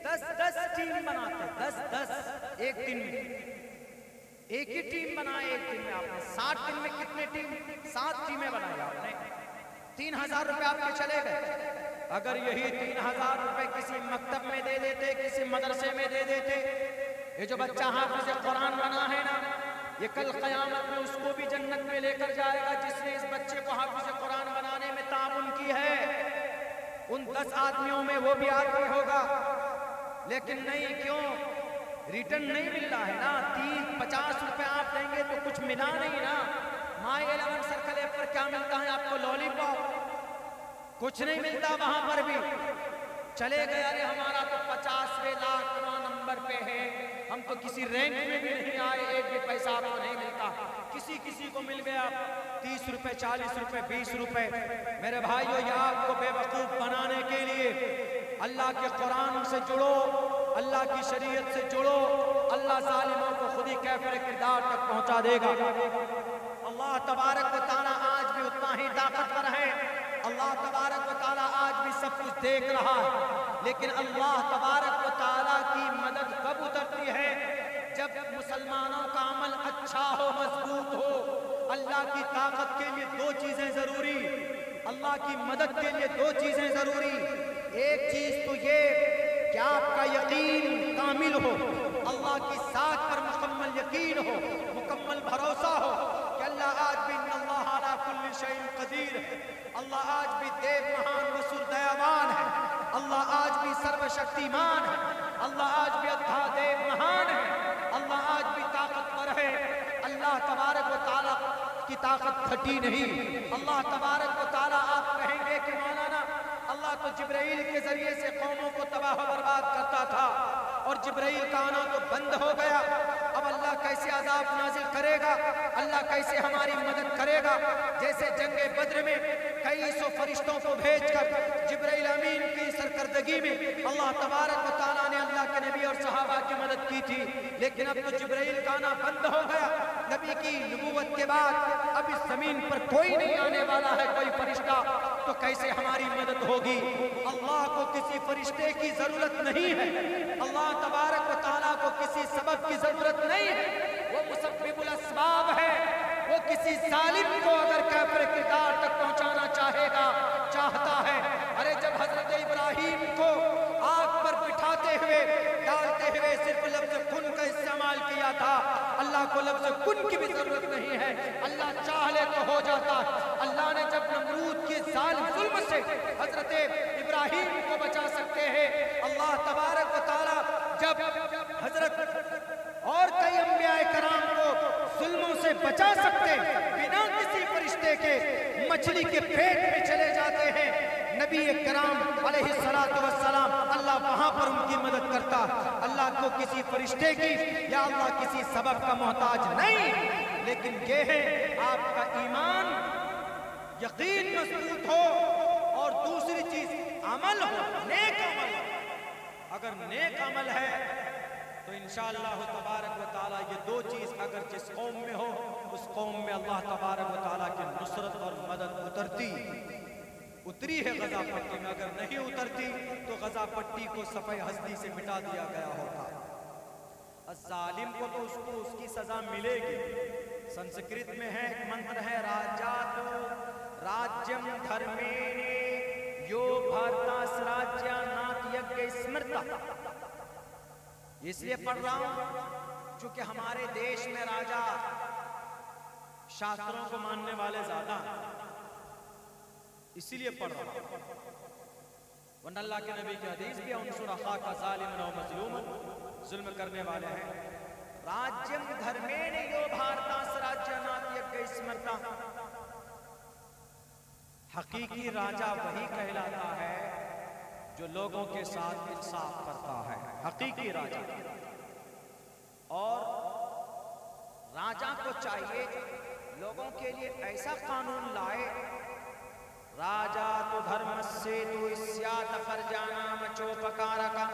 10 टीम बनाते, 10 एक दिन में। एक ही टीम बनाए एक दिन में आपने। 60 दिन में कितने टीम? 7 टीमें बनाई आपने। 3000 रुपए आपके चले गए। अगर यही 3000 रुपए किसी मकतब में दे देते, किसी मदरसे में दे देते, ये जो बच्चा हाफिज कुरान बना है ना, ये कल क़यामत में उसको भी जन्नत में लेकर जाएगा जिसने इस बच्चे को हाफिज कुरान बनाने में ताउन की है। उन 10 आदमियों में वो भी आदमी होगा। लेकिन नहीं, क्यों? रिटर्न नहीं मिल रहा है ना। 30-50 रुपए आप देंगे तो कुछ मिला नहीं ना। माई 11 सर्कल ऐप पर क्या मिलता है आपको? लॉलीपॉप। कुछ नहीं मिलता वहां पर भी। चले गए, अरे हमारा तो 50वें लाखवां नंबर पे है, हम तो किसी रैंक में भी नहीं आए, एक भी पैसा आपको नहीं मिलता। किसी को मिल गया 30 रुपए, 40 रुपए, 20 रुपए। मेरे भाइयों, ये आपको बेवकूफ बनाने के लिए अल्लाह के कुरान से जुड़ो, अल्लाह की शरीयत से जुड़ो। अल्लाह जालिमों को खुद ही कैफिर किरदार तक पहुंचा देगा। अल्लाह तबारक व तआला आज भी उतना ही ताकतवर है। अल्लाह तबारक व तआला आज भी सब कुछ देख रहा है। लेकिन अल्लाह तबारक व तआला की मदद कब उतरती है? जब मुसलमानों का अमल अच्छा हो, मजबूत हो। अल्लाह की ताकत के लिए 2 चीजें जरूरी, अल्लाह की मदद के लिए 2 चीजें जरूरी। एक चीज तो ये कि आपका यकीन कामिल हो, अल्लाह की साथ पर मुकम्मल यकीन हो, मुकम्मल भरोसा हो कि अल्लाह आज भी इन्नल्लाह अला कुल्लि शैइन कदीर है। अल्लाह आज भी देव महान वसूल दयावान है। अल्लाह आज भी सर्वशक्तिमान है। अल्लाह आज भी अद्धा देव महान है। अल्लाह आज भी ताकतवर है। अल्लाह तबारक व तआला की ताकत घटी नहीं। अल्लाह तबारक व तआला, आप कहेंगे कि मौलाना अल्लाह तो जिब्राइल के जरिए से कौमों को तबाह बर्बाद करता था और जिब्राइल का आना तो बंद हो गया। अब अल्लाह कैसे अजाब नाजिल करेगा? अल्लाह कैसे हमारी मदद करेगा? जैसे जंगे बद्र में कई सौ फरिश्तों को भेजकर जिब्राइल अमीन की सरकर्दगी में अल्लाह तबारक व तआला ने अल्लाह के नबी और सहाबा की मदद की थी। लेकिन अब तो जिब्राइल का आना बंद हो गया। नबी की नबूवत के बाद अब इस जमीन पर कोई नहीं आने वाला है, कोई फरिश्ता, तो कैसे हमारी मदद होगी? अल्लाह को किसी फरिश्ते की जरूरत नहीं है। अल्लाह तबारक व तआला को किसी सबब की जरूरत नहीं है। वो मुसब्बिबुल अस्बाब है। वो किसी जालिम को अगर काफिर किरदार तक पहुंचाना चाहता है। अरे जब हजरत इब्राहिम को आग पर बिठाते हुए, डालते हुए सिर्फ लफ्ज कुन का इस्तेमाल किया था, अल्लाह को लफ्ज कुन की भी जरूरत नहीं है। अल्लाह चाह ले तो हो जाता है। अल्लाह ने जब नमरूद के जालिम जुल्म से हजरत इब्राहिम को बचा सकते हैं, अल्लाह तबारक व तआला जब हजरत और कई अंबिया कराम को जुल्मों से बचा सकते बिना किसी फरिश्ते के, मछली के पेट में चले जाते हैं, नबी कराम अलैहिस्सलातु वस्सलाम, अल्लाह वहां पर उनकी मदद करता। अल्लाह को किसी फरिश्ते की या अल्लाह किसी सबब का मोहताज नहीं। लेकिन ये है आपका ईमान, यकीन मजबूत हो, और दूसरी चीज अमल हो, नेक अमल। अगर नेक अमल है तो इंशाअल्लाह तबारक व तआला ये 2 चीज अगर जिस कौम में हो, उस कौम में अल्लाह तबारक व तआला की नुसरत और मदद उतरी है गजा पट्टी में। अगर नहीं उतरती तो गजा पट्टी को सफाई हस्ती से मिटा दिया गया होता। जालिम को तो उसको उसकी सजा मिलेगी। संस्कृत में है एक मंत्र है, राजातो राज्यम धर्मेणे यो भारतास राज्या नाथ यज्ञ स्मृता। इसलिए पढ़ रहा हूं क्योंकि हमारे देश में राजा शास्त्रों को मानने वाले ज्यादा, इसीलिए पढ़ रहा हूं। वरना अल्लाह के नबी की हदीस भी उनसुर अखाका ज़ालिमन व मज़लूमन, जुल्म करने वाले हैं। राज्यम धर्मेण यो भारतास राज्यनाथ यज्ञ स्मृता। हकीकी राजा वही कहलाता है जो लोगों के साथ इंसाफ करता है, हकीकी राजा। और राजा को चाहिए लोगों के लिए ऐसा कानून लाए, राजा तो धर्म से तो इस्यात फरजाना मचोपकार का।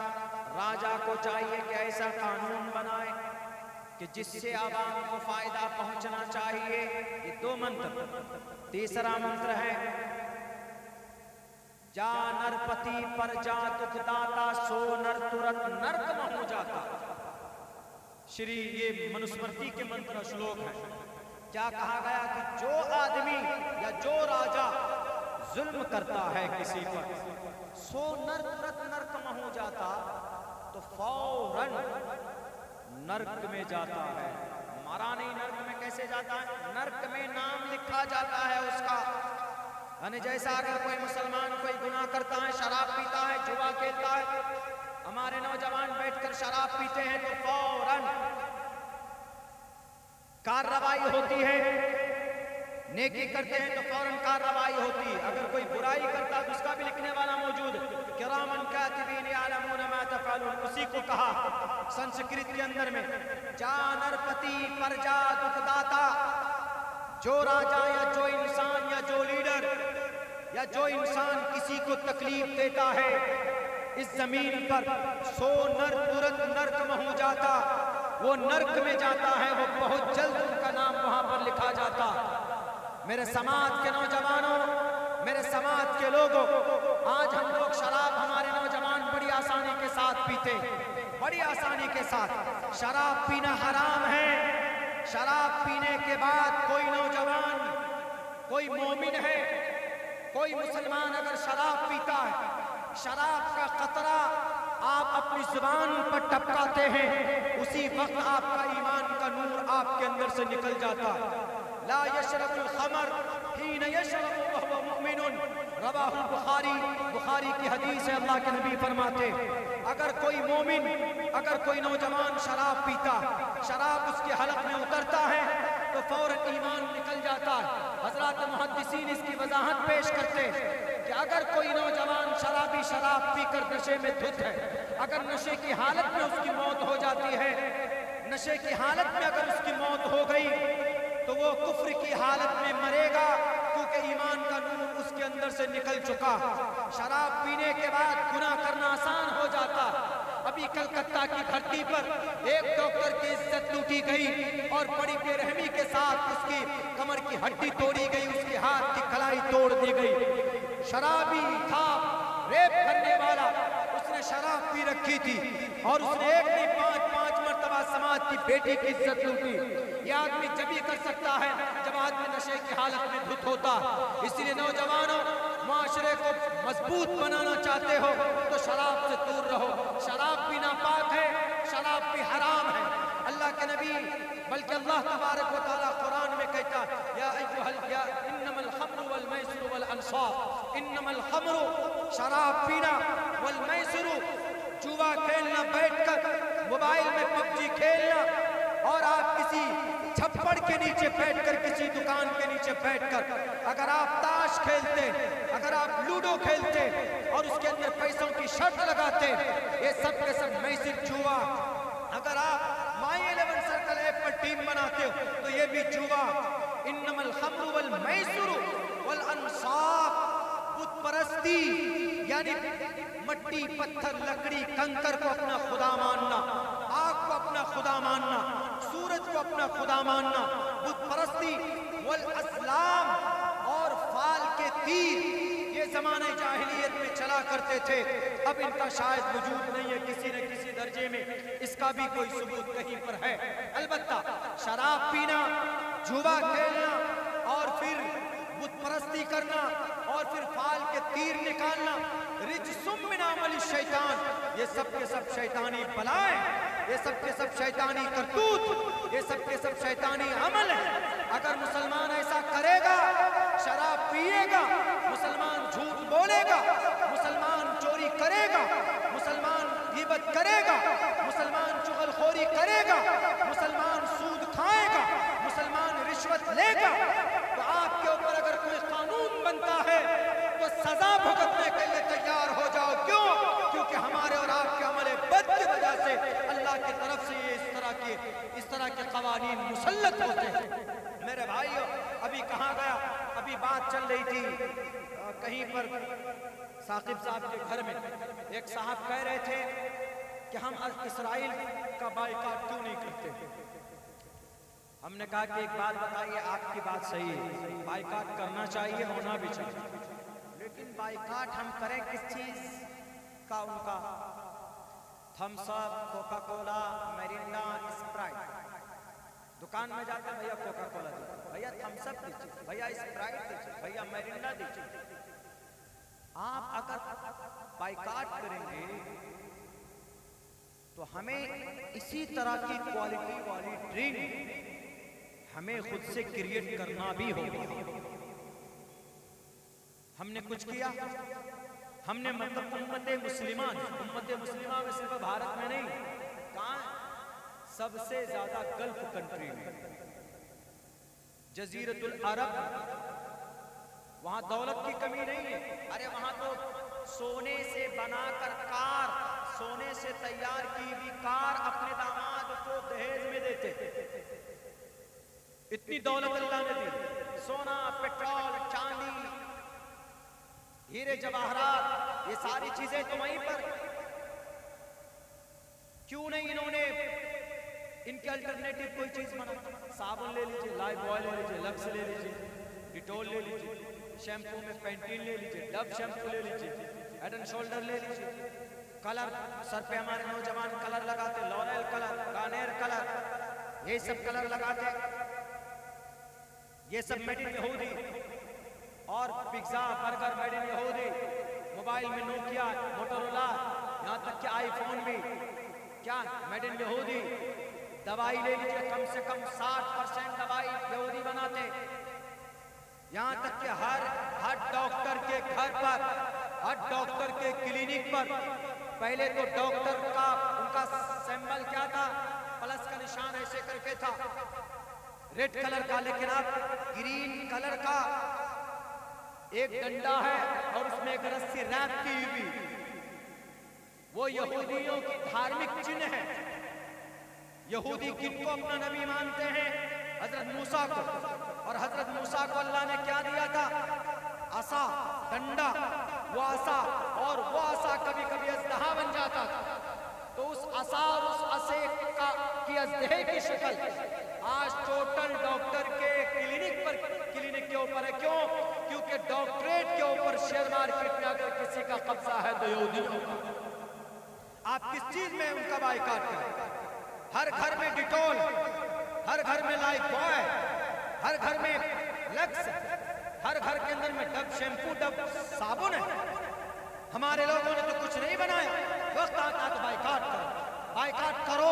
राजा को चाहिए कि ऐसा कानून बनाए कि जिससे आवाम को फायदा पहुंचना चाहिए। ये 2 मंत्र। तीसरा मंत्र है, जा नरपति पर जा दुखदाता, सो नर तुरंत नर्क में हो जाता। श्री ये मनुस्मृति के मंत्र श्लोक है। क्या कहा गया कि जो आदमी या जो राजा जुल्म करता है किसी पर, सो नर्क में हो जाता तो फौरन नर्क में जाता है। मरा नहीं, नर्क में कैसे जाता है? नर्क में नाम लिखा जाता है उसका। यानी जैसा अगर कोई मुसलमान कोई गुनाह करता है, शराब पीता है, जुआ खेलता है, हमारे नौजवान बैठकर शराब पीते हैं तो फौरन कार्रवाई होती है। नेकी करते हैं तो फौरन कार्रवाई होती है। अगर कोई बुराई करता है तो उसका भी लिखने वाला मौजूद है। किरामन कातिबीन यालमून मा तफअलून, उसी को कहा संस्कृत के अंदर में, जा नरपति प्रजा दुखदाता। जो राजा या जो इंसान या जो लीडर या जो इंसान किसी को तकलीफ देता है इस जमीन पर, सो नर तुरंत नर्क में हो जाता, वो नर्क में जाता है, वो बहुत जल्द उनका नाम वहां पर लिखा जाता। मेरे समाज के नौजवानों, मेरे समाज के लोगों, आज हम लोग शराब, हमारे नौजवान बड़ी आसानी के साथ पीते, बड़ी आसानी के साथ। शराब पीना हराम है। शराब पीने के बाद कोई नौजवान, कोई मोमिन है, कोई मुसलमान अगर शराब पीता है, शराब का कतरा आप अपनी जुबान पर टपकाते हैं, उसी वक्त आपका ईमान का नूर आपके अंदर से निकल जाता है। ला यशरबुल खमर हीन यशरबु वहुव मुमिनुन, रवाहुल बुखारी, बुखारी की हदीस है। अल्लाह के नबी फरमाते, अगर कोई मोमिन, अगर कोई नौजवान शराब पीता, शराब उसके हलक में उतरता है तो फौरन ईमान निकल जाता है। हजरत मुहद्दिसीन इसकी वजाहत पेश करते कि अगर कोई नौजवान शराबी शराब पीकर नशे में धुत है, अगर नशे की हालत में उसकी मौत हो जाती है, नशे की हालत में अगर उसकी मौत हो गई तो वो कुफ्र की हालत में मरेगा, क्योंकि ईमान का नूर उसके अंदर से निकल चुका। शराब पीने के बाद गुनाह करना आसान हो जाता। अभी कलकत्ता की धरती पर एक डॉक्टर की इज्जत लूटी गई और बड़ी बेरहमी के साथ उसकी कमर की हड्डी तोड़ी गई, उसके हाथ की कलाई तोड़ दी गई। शराबी था, रेप करने वाला, उसने शराब पी रखी थी और उसने एक नहीं पांच मर्तबा समाज की बेटी की इज्जत लूटी। यह आदमी जब ही कर सकता है जब आदमी नशे की हालत में धुत होता। इसलिए नौजवानों, माशरे को मजबूत बनाना चाहते हो तो शराब से दूर रहो। शराब पीना पाक है, शराब भी हराम है। अल्लाह के नबी, बल्कि अल्लाह तबारक व तआला कुरान में कहता, या अय्युहल या इन्नमल खम्रु वल मैसिरु वल अंसाब, इन्नमल खम्रु शराब पीना, वल मैसिरु जुआ खेलना, बैठकर मोबाइल में पबजी खेलना, और आप किसी छप्पड़ के नीचे बैठकर, किसी दुकान के नीचे बैठकर अगर आप ताश खेलते, अगर आप लूडो खेलते और उसके अंदर पैसों की शर्त लगाते, ये सब के सब मैसिर जुआ। अगर आप माई 11 सर्कल ऐप पर टीम बनाते हो तो ये भी जुआ। इन्नमल खम्रु वल मैसिरु वल अंसाब, बुत परस्ती यानी मट्टी, पत्थर, लकड़ी, कंकर को अपना खुदा मानना, आग को अपना खुदा मानना, सूरज को अपना खुदा मानना, बुत परस्ती, वल अस्लाम और फाल के तीर, ये जमाने जाहिलियत में चला करते थे। अब इनका शायद वजूद नहीं है किसी न किसी दर्जे में, इसका भी कोई सबूत कहीं पर है। अलबत्ता शराब पीना, जुआ खेलना और फिर बुत परस्ती करना और फिर फाल के तीर निकालना, रिजसुम मिन अमल शैतान, ये सब के सब शैतानी बलाएं, ये सब के सब शैतानी करतूत, ये सब के सब शैतानी अमल है। अगर मुसलमान ऐसा करेगा, शराब पिएगा, मुसलमान झूठ बोलेगा, मुसलमान चोरी करेगा, मुसलमान गीबत करेगा, मुसलमान चुगलखोरी करेगा, मुसलमान सूद खाएगा, मुसलमान रिश्वत लेगा, तो आपके ऊपर अगर कोई कानून बनता है तो सजा भुगतने के लिए तैयार हो जाओ। क्यों? क्योंकि हमारे और आपके अमले बद की वजह से अल्लाह की तरफ से ये इस तरह के कवानीन मुसल्लत होते हैं। मेरे भाइयों, अभी कहाँ गया, अभी बात चल रही थी कहीं पर साकिब साहब के घर में, एक साहब कह रहे थे कि हम इस्राइल का बाइकाट क्यों नहीं करते। हमने कहा कि एक बात बताइए, आपकी बात सही है, बाइकाट करना चाहिए, होना भी चाहिए, लेकिन बाइकाट हम करें किस चीज का? उनका Thums Up, Coca Cola, Mirinda, Sprite. दुकान में जाते भैया कोका कोला दीजिए, भैया थम्स अप दीजिए, भैया स्प्राइट दीजिए, भैया मिरिंडा दीजिए। आप अगर बाइकाट करेंगे तो हमें इसी तरह की क्वालिटी वाली ड्रिंक हमें खुद से क्रिएट करना भी होगा। हमने कुछ किया, हमने मतलब उम्मते मुस्लिमा में सिर्फ भारत में नहीं, कहां सबसे ज्यादा गल्फ कंट्री में, जजीरतुल अरब, वहां दौलत की कमी नहीं है। अरे वहां तो सोने से बनाकर कार, सोने से तैयार की हुई कार अपने दामाद को दहेज में देते। इतनी दौलत अल्लाह ने दी। सोना, पेट्रोल, चांदी, हीरे जवाहरात, ये सारी चीजें तो वहीं पर। क्यों नहीं इन्होंने इनके अल्टरनेटिव कोई चीज बना? साबुन ले लीजिए, लाइफ बॉय ले लीजिए, लक्स ले लीजिए, डिटोल ले लीजिए, शैम्पू में पेंटीन ले लीजिए, डव शैम्पू ले लीजिए, हेड एंड शोल्डर ले लीजिए। कलर सर पे हमारे नौजवान कलर लगाते, लॉरेल कलर, गार्नियर कलर, ये सब कलर लगाते, ये सब मेड इन यहूदी। और पिज्जा बर्गर मेड इन यहूदी। मोबाइल में नोकिया, मोटोरोला, यहाँ तक कि आईफोन भी क्या मेड इन यहूदी। दवाई ले लीजिए, कम से कम 60% दवाई यहूदी बनाते। यहाँ तक कि हर डॉक्टर के घर पर, हर डॉक्टर के क्लिनिक पर पहले तो डॉक्टर का उनका सिंबल क्या था? प्लस का निशान ऐसे करके था, रेड कलर का, लेकिन अब ग्रीन कलर का एक डंडा है और उसमें एक रस्सी रैप की हुई, वो यहूदियों की धार्मिक चिन्ह है। यहूदी किनको अपना नबी मानते हैं? हजरत मूसा को। और हजरत मूसा को अल्लाह ने क्या दिया था? असा, डंडा। वो असा, और वो असा कभी कभी अजदहा बन जाता था। तो उस असा और उस असे की अजदहे की शक्ल आज टोटल डॉक्टर के क्लिनिक के ऊपर है। क्यों? क्योंकि डॉक्टरेट के ऊपर शेयर मार्केट में अगर किसी का कब्जा है तो यहूदियों का। आप किस चीज में उनका बाइकाट करें? हर घर में डिटोल, हर घर में लाइफ बॉय, हर घर में लक्स, हर घर के अंदर में डब शैम्पू, डब साबुन है। हमारे लोगों ने तो कुछ नहीं बनाया। वक्त आता तो बाइकाट करो, बाइकाट करो।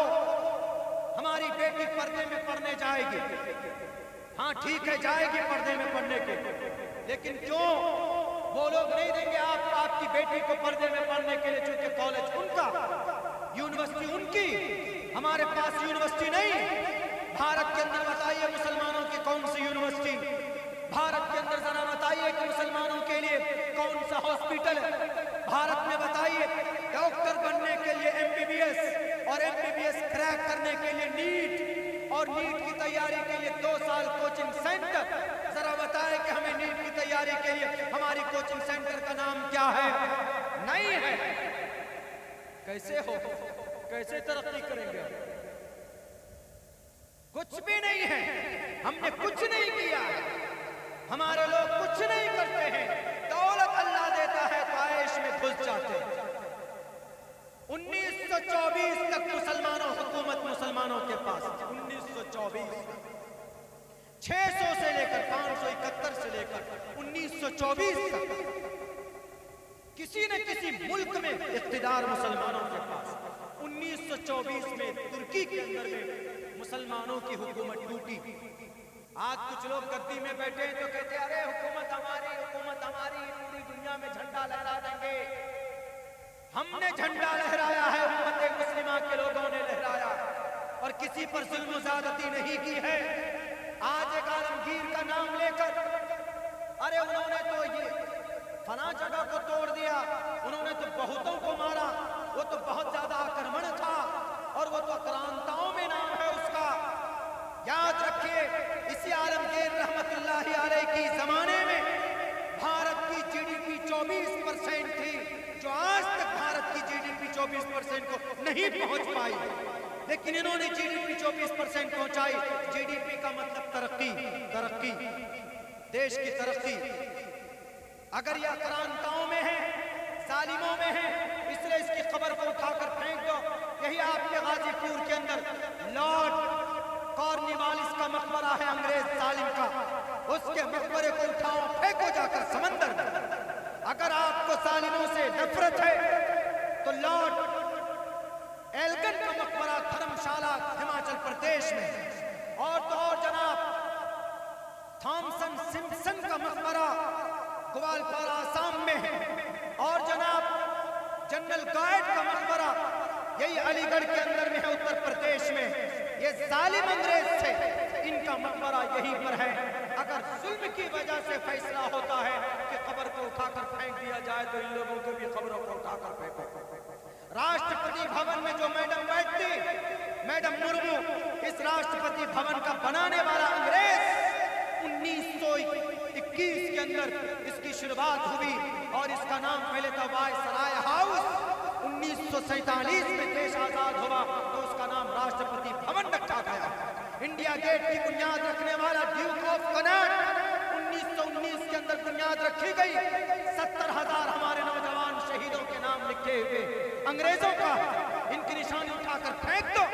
हमारी बेटी पर्दे में पढ़ने जाएगी, हाँ ठीक है जाएगी पर्दे में पढ़ने के, लेकिन क्यों वो लोग नहीं देंगे आपकी बेटी को पर्दे में पढ़ने के लिए? चूंकि कॉलेज उनका, यूनिवर्सिटी उनकी, हमारे पास यूनिवर्सिटी नहीं। भारत के अंदर बताइए मुसलमानों की कौन सी यूनिवर्सिटी? भारत के अंदर जरा बताइए कि मुसलमानों के लिए कौन सा हॉस्पिटल है? भारत में बताइए डॉक्टर बनने के लिए MBBS और MBBS क्रैक करने के लिए नीट, और नीट की तैयारी के लिए 2 साल कोचिंग सेंटर। जरा बताए कि हमें नीट की तैयारी के लिए हमारी कोचिंग सेंटर का नाम क्या है? नहीं है। कैसे हो, कैसे तरक्की करेंगे? कुछ भी नहीं है। हमने कुछ नहीं किया, हमारे लोग कुछ नहीं करते हैं। दौलत अल्लाह देता है तो आयश में घुस जाते हैं। 1924 तक हुकूमत मुसलमानों के पास, 1924 600 से लेकर 571 से लेकर 1924 तक किसी न किसी मुल्क में इख्तिदार मुसलमानों के पास। 1924 में तुर्की के अंदर में मुसलमानों की हुकूमत टूटी। आज कुछ लोग गद्दी में बैठे हैं तो कहते हैं अरे हुकूमत हमारी पूरी दुनिया में झंडा लहरा देंगे। हमने झंडा लहराया है, उम्मत मुस्लिमा के लोगों ने लहराया, और किसी पर जुल्म ज़्यादती नहीं की है। आज एक आलमगीर का नाम लेकर अरे उन्होंने तो ये फला जगह को तोड़ दिया, उन्होंने तो बहुतों को मारा, वो तो बहुत ज्यादा आक्रमण था, और वो तो आक्रांताओं में नाम है उसका। याद रखिए इसी आलमगीर रहमतुल्लाहि अलैहि की जमाने में भारत की GDP 24% थी, जो आज तक भारत की GDP 24% को नहीं पहुंच पाई, लेकिन इन्होंने GDP 24% पहुंचाई। GDP का मतलब तरक्की, देश की तरक्की। अगर यह आक्रांताओं में है, जालिमों में है, इस इसलिए इसकी खबर को उठाकर फेंक दो। यही आपके गाजीपुर के अंदर लॉर्ड कॉर्नवालिस का मकबरा है, अंग्रेज जालिम का, उसके मकबरे को उठाओ, फेंको जाकर समंदर में। अगर आपको जालिमों से नफरत है तो लॉर्ड एल्गन का मकबरा धर्मशाला हिमाचल प्रदेश में, और तो और जनाब थॉमसन सिम्पसन का मकबरा ग्वालपारा आसाम में है, और जनाब जनरल गाइड का मकबरा यही अलीगढ़ के अंदर में है, उत्तर प्रदेश में। ये जालिम अंग्रेज थे, इनका मकबरा यहीं पर है। अगर जुल्म की वजह से फैसला होता है कि कब्र को उठाकर फेंक दिया जाए तो इन लोगों को भी कब्रों को उठाकर फेंको। राष्ट्रपति भवन में जो मैडम बैठती, मैडम मुर्मू, इस राष्ट्रपति भवन का बनाने वाला अंग्रेज 1921 के अंदर इसकी शुरुआत हुई और इसका नाम पहले था वायसराय हाउस। 1947 में देश आजाद हुआ तो उसका नाम राष्ट्रपति भवन रखा गया। इंडिया गेट की बुनियाद रखने वाला ड्यूक ऑफ कनॉट 1919 के अंदर बुनियाद रखी गई। 70,000 हमारे नौजवान शहीदों के नाम लिखे हुए अंग्रेजों का, इनकी निशानी उठाकर फेंक दो।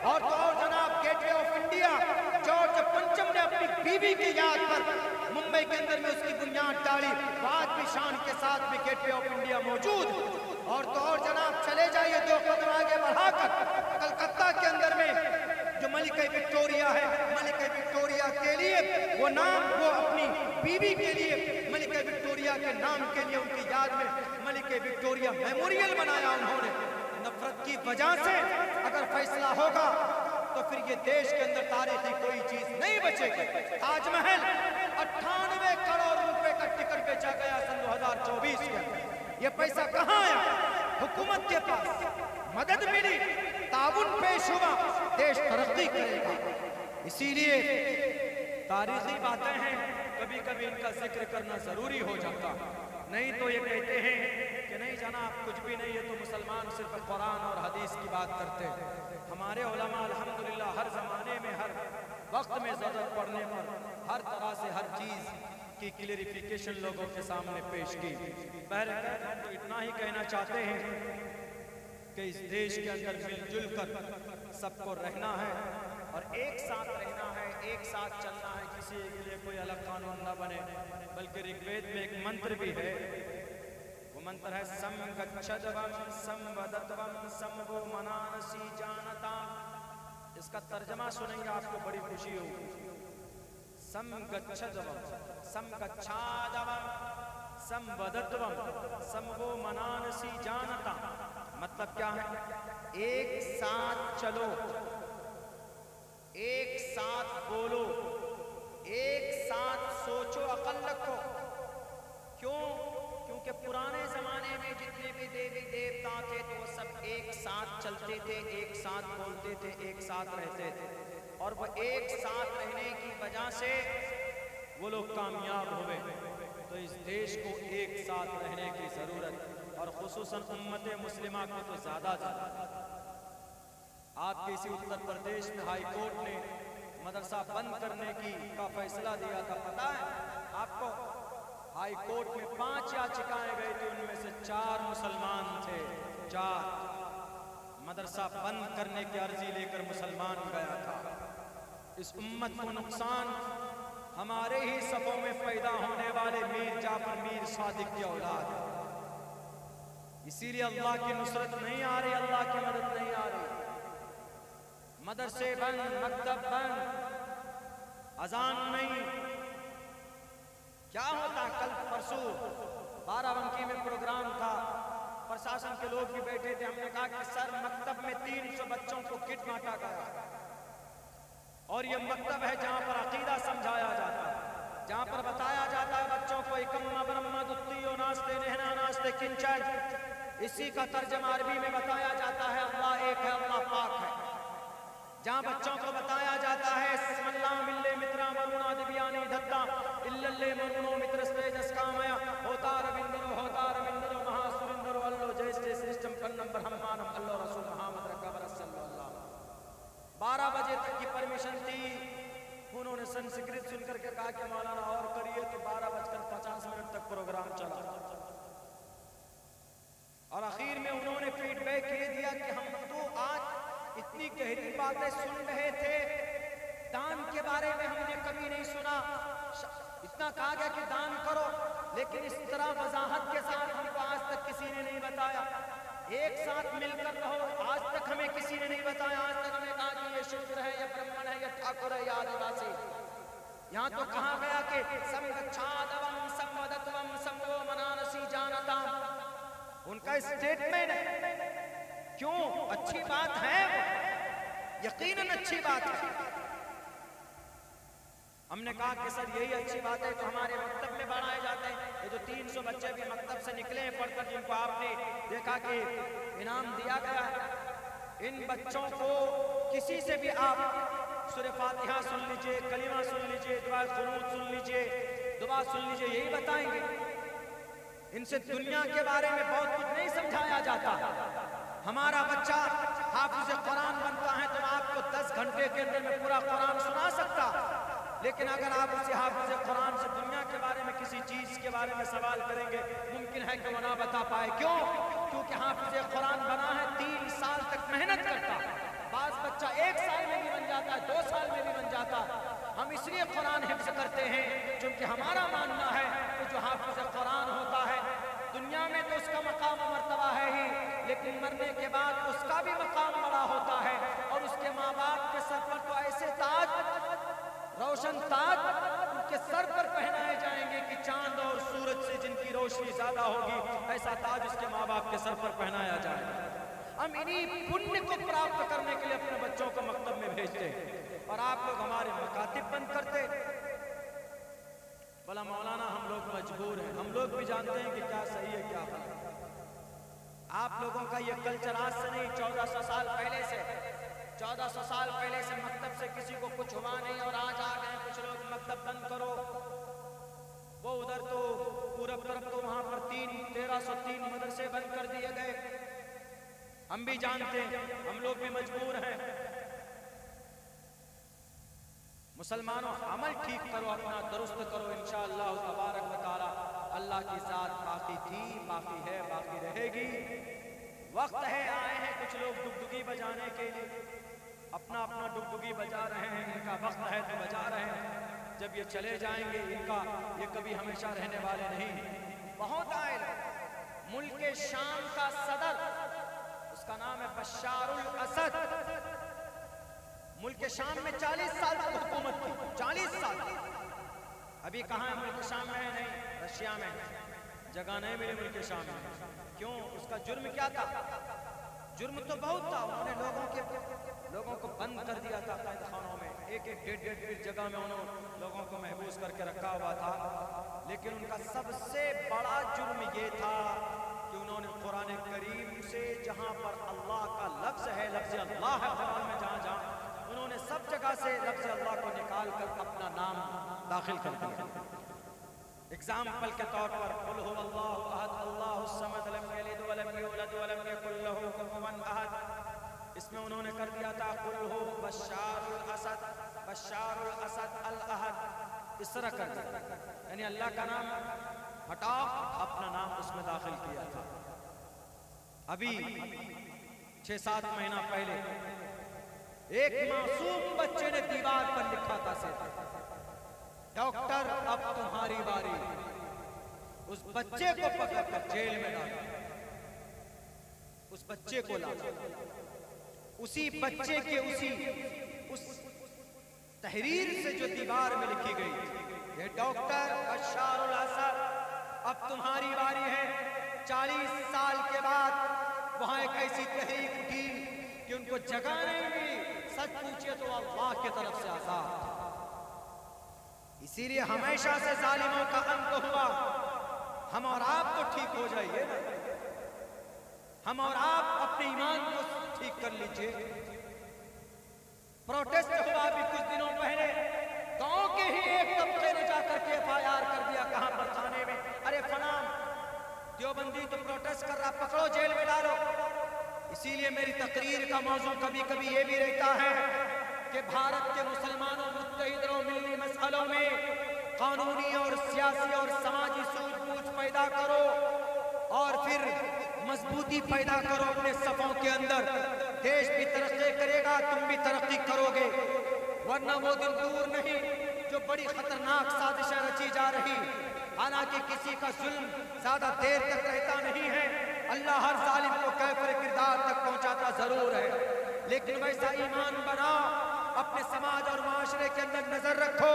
और तो और जनाब गेटवे ऑफ इंडिया जॉर्ज पंचम ने अपनी बीवी की याद पर मुंबई के अंदर में उसकी बुनियाद डाली, आज भी शान के साथ में गेटवे ऑफ इंडिया मौजूद। और तो और जनाब चले जाइए 2 कदम आगे बढ़ाकर कलकत्ता के अंदर में जो मलिका विक्टोरिया है, मलिका विक्टोरिया के लिए वो नाम, वो अपनी बीवी के लिए मलिका विक्टोरिया के नाम के लिए उनकी याद में मलिका विक्टोरिया मेमोरियल बनाया उन्होंने। नफरत की वजह से अगर फैसला होगा तो फिर ये देश के अंदर तारीखी कोई चीज नहीं बचेगी। ताजमहल 98 करोड़ रुपए का टिकट बेचा गया सन 2024 के। ये पैसा कहाँ आया? हुकूमत के पास मदद मिली, ताउन पेश हुआ, देश तरक्की करेगा। इसीलिए तारीखी बातें हैं, कभी कभी इनका जिक्र करना जरूरी हो जाता। नहीं तो ये कहते हैं कि नहीं जनाब कुछ भी नहीं है, तो मुसलमान सिर्फ कुरान और हदीस की बात करते हैं। हमारे उलमा अल्हम्दुलिल्लाह हर जमाने में हर वक्त में जरूरत पड़ने पर हर तरह से हर चीज की क्लियरिफिकेशन लोगों के सामने पेश की। बहरकैफ हम तो इतना ही कहना चाहते हैं कि इस देश के अंदर मिलजुल कर सबको रहना है और एक साथ रहना है, एक साथ चलना है, किसी के लिए कोई अलग कानून न बने। बल्कि ऋग्वेद में एक मंत्र भी है, वो मंत्र है सम गच्छद्वम संवदत्वम समवो मनानसी जानता। इसका तर्जमा सुनेंगे आपको बड़ी खुशी होगी। सम गच्छद्वम सम गच्छादवम संवदत्वम समवो मनानसी जानता। मतलब क्या है? एक साथ चलो, एक साथ बोलो, एक साथ सोचो, अकल रखो। क्यों? क्योंकि पुराने जमाने में जितने भी देवी देवता थे तो वो सब एक साथ चलते थे, एक साथ बोलते थे, एक साथ रहते थे, और वो एक साथ रहने की वजह से वो लोग कामयाब हुए। तो इस देश को एक साथ रहने की जरूरत, और खुसूसन उम्मत मुस्लिमा को तो ज्यादा आपके इसी उत्तर प्रदेश में हाई कोर्ट ने मदरसा बंद करने का फैसला दिया था। पता है आपको? हाई कोर्ट में 5 याचिकाएं गई थी, उनमें से 4 मुसलमान थे। 4 मदरसा बंद करने की अर्जी लेकर मुसलमान गया था। इस उम्मत को नुकसान हमारे ही सफों में पैदा होने वाले मीर जाफर मीर सादिक की औलाद है। इसीलिए अल्लाह की नुसरत नहीं आ रही, अल्लाह की मदद नहीं आ रही। मदरसे बंद, मकतब बंद, अजान नहीं। क्या होता? कल परसों बाराबंकी में प्रोग्राम था, प्रशासन के लोग भी बैठे थे। हमने कहा कि सर मकतब में 300 बच्चों को किट बांटा गया, और ये मकतब है जहाँ पर अकीदा समझाया जाता है, जहाँ पर बताया जाता है बच्चों को इकम्मा ब्रह्मा दुत्तियो नास्ते नहना नास्ते किंचन। इसी का तर्जमा अरबी में बताया जाता है अल्लाह एक है, अल्लाह पाक है। जहाँ बच्चों को बताया जाता है स्मल्ला मिल्ले मित्रा मरुणा दिव्यानी धत्ता इल्लल्ले मरुणो मित्रस्ते जस्कामया होता रविंदरो महासुरिंदरो अल्लो जैसे सिस्टम कन्नम ब्रह्मानम अल्लो रसूल मुहम्मद रब्बा सल्लल्लाहु। 12 बजे तक की परमिशन थी, उन्होंने संस्कृत सुनकर के कहा कि मौलाना और करिए, तो 12:50 तक प्रोग्राम चला। और आखिर में उन्होंने फीडबैक ये दिया कि हम तो आज इतनी गहरी बातें सुन रहे थे, दान के बारे में हमने कभी नहीं सुना। इतना कहा गया कि दान करो, लेकिन इस तरह वजाहत के साथ हमको आज तक किसी ने नहीं बताया। एक साथ मिलकर रहो, आज तक हमें किसी ने नहीं बताया। आज तक हमें कहा कि ये शूद्र है, या ब्राह्मण है, या ठाकुर है, या आदिवासी। यहाँ तो कहा गया कि संगच्छादवम संवदत्वम संगो मनानसी जानता। उनका स्टेटमेंट है, क्यों अच्छी बात है, यकीनन अच्छी बात है। हमने कहा कि सर यही अच्छी बात है तो हमारे मकतब में बढ़ाए जाते हैं। ये जो 300 बच्चे भी मकतब से निकले हैं पढ़कर, जिनको आपने देखा कि इनाम दिया गया है, इन बच्चों को किसी से भी आप सूरह फातिहा सुन लीजिए, कलीमा सुन लीजिए, दुआ कुनूत सुन लीजिए, दुआ सुन लीजिए, यही बताएंगे। इनसे दुनिया के बारे में बहुत कुछ नहीं समझाया जाता। हमारा बच्चा हाफिज़ कुरान बनता है तो आपको 10 घंटे के अंदर में पूरा कुरान सुना सकता, लेकिन अगर आप उसे हाफिज़ कुरान से दुनिया के बारे में किसी चीज के बारे में सवाल करेंगे, मुमकिन है कि वो ना बता पाए। क्यों? क्योंकि हाफिज़ कुरान बना है 3 साल तक मेहनत करता है। बाज बच्चा 1 साल में भी बन जाता है, 2 साल में भी बन जाता है। हम इसलिए कुरान हिफ्ज़ करते हैं क्योंकि हमारा मानना है कि जो हाफिज़ कुरान होता है दुनिया में तो उसका मकाम मर्तबा है ही, लेकिन मरने के बाद उसका भी मकाम बड़ा होता है। और उसके माँ बाप के सर पर तो ऐसे ताज, रोशन ताज उनके सर पर पहनाए जाएंगे कि चांद और सूरज से जिनकी रोशनी ज्यादा होगी, ऐसा ताज उसके माँ बाप के सर पर पहनाया जाएगा। हम इन्हीं पुण्य को प्राप्त करने के लिए अपने बच्चों को मकतब में भेजते हैं, और आप लोग हमारे मकातिब बंद करते। बोला मौलाना हम लोग मजबूर हैं, हम लोग भी जानते हैं कि क्या सही है क्या गलत। आप लोगों का ये कल्चर आज से नहीं, 1400 साल पहले से, 1400 साल पहले से मकतब से किसी को कुछ हुआ नहीं, और आज आ गए कुछ लोग मकतब बंद करो। वो उधर तो पूरब तरफ तो वहां पर 1303 मदरसे बंद कर दिए गए। हम भी जानते हैं, हम लोग भी मजबूर हैं। मुसलमानों अमल ठीक करो, अपना दुरुस्त करो, इंशाअल्लाह तबारक व तआला अल्लाह की ज़ात बाकी थी, बाकी है, बाकी रहेगी। वक्त है, आए हैं कुछ लोग डुगडुगी बजाने के लिए, अपना अपना डुगडुगी बजा रहे हैं। इनका वक्त है तो बजा रहे हैं, जब ये चले जाएंगे इनका ये कभी हमेशा रहने वाले नहीं। बहुत आए लोग। मुल्क शाम का सदर, उसका नाम है बशारुल असद, मुल्क शाम में 40 साल तक हुकूमत की, 40 साल। अभी कहाँ है मुल्क शाम में? है नहीं, रशिया में जगह नहीं मिली मुल्क शाम में। क्यों? उसका जुर्म क्या था? जुर्म तो बहुत था। उन्होंने लोगों को बंद कर दिया था कैद खानों में, एक डेढ़ जगह में उन्होंने लोगों को महबूस करके रखा हुआ था। लेकिन उनका सबसे बड़ा जुर्म ये था कि उन्होंने कुरान करीम से, जहाँ पर अल्लाह का लफ्ज़ है, लफ्ज़ अल्लाह है कुरान में, जहाँ उन्होंने सब जगह से लफ्ज़ अल्लाह को निकाल कर अपना नाम दाखिल कर दिया। एग्जाम्पल के तौर पर कुल हुवल्लाहु अहद अल्लाहुस समद लम यलिद व लम यूलद व लम यकुल लहू कुफुवन अहद, इसमें उन्होंने कर दिया था कुल हु बशारुल असद अल अहद, इस तरह कर दिया, यानी अल्लाह का नाम हटाओ, अपना नाम उसमें दाखिल किया था। अभी 6-7 महीना पहले एक मासूम बच्चे ने दीवार पर लिखा था से डॉक्टर अब तुम्हारी बारी। उस बच्चे को पकड़कर जेल में डाला, उस बच्चे को लाया, उसी बच्चे के उस तहरीर से जो दीवार में लिखी गई, ये डॉक्टर बशारुल असद अब तुम्हारी बारी है। 40 साल के बाद वहां एक ऐसी तहरीक उठी कि उनको जगह नहीं मिली। सच पूछिए तो अल्लाह की तरफ से आजाद। इसीलिए हमेशा से जालिमों का अंत हुआ। हम और आप तो ठीक हो जाइए ना, हम और आप अपने ईमान को ठीक कर लीजिए। प्रोटेस्ट हुआ अभी कुछ दिनों पहले, गांव के ही एक तबके ने जाकर के FIR कर दिया, कहां पर? थाने में। अरे फलां देवबंदी तो प्रोटेस्ट कर रहा, पकड़ो जेल में डालो। इसीलिए मेरी तकरीर का मौजू कभी कभी ये भी रहता है कि भारत के मुसलमानों मुत्तहिद रहो, मिली मसलों में कानूनी और सियासी और समाजी सूझबूझ पैदा करो, और फिर मजबूती पैदा करो अपने सफों के अंदर। देश भी तरक्की करेगा, तुम भी तरक्की करोगे, वरना वो दिन दूर नहीं जो बड़ी खतरनाक साजिशें रची जा रही। हालांकि किसी का जुल्म ज्यादा देर तक रहता नहीं है, अल्लाह हर जालिम को कैफर किरदार तक पहुंचाता जरूर है। लेकिन वैसा ईमान बनाओ, अपने समाज और माशरे के अंदर नजर रखो।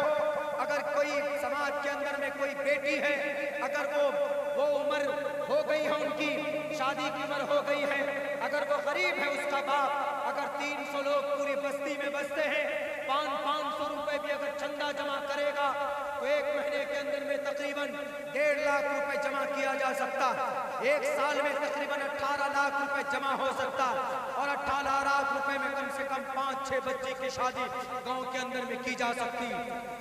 अगर कोई समाज के अंदर में कोई बेटी है, अगर वो उम्र हो गई है, उनकी शादी की उम्र हो गई है, अगर वो गरीब है, उसका बाप अगर 300 लोग पूरी बस्ती में बसते हैं, 500 रुपए भी अगर चंदा जमा करेगा तो एक महीने के अंदर में तकरीबन 1.5 लाख रुपए जमा किया जा सकता। एक साल में तकरीबन 18 लाख रुपए जमा हो सकता, और 18 लाख रुपए में कम से कम 5-6 बच्चे की शादी गांव के अंदर में की जा सकती।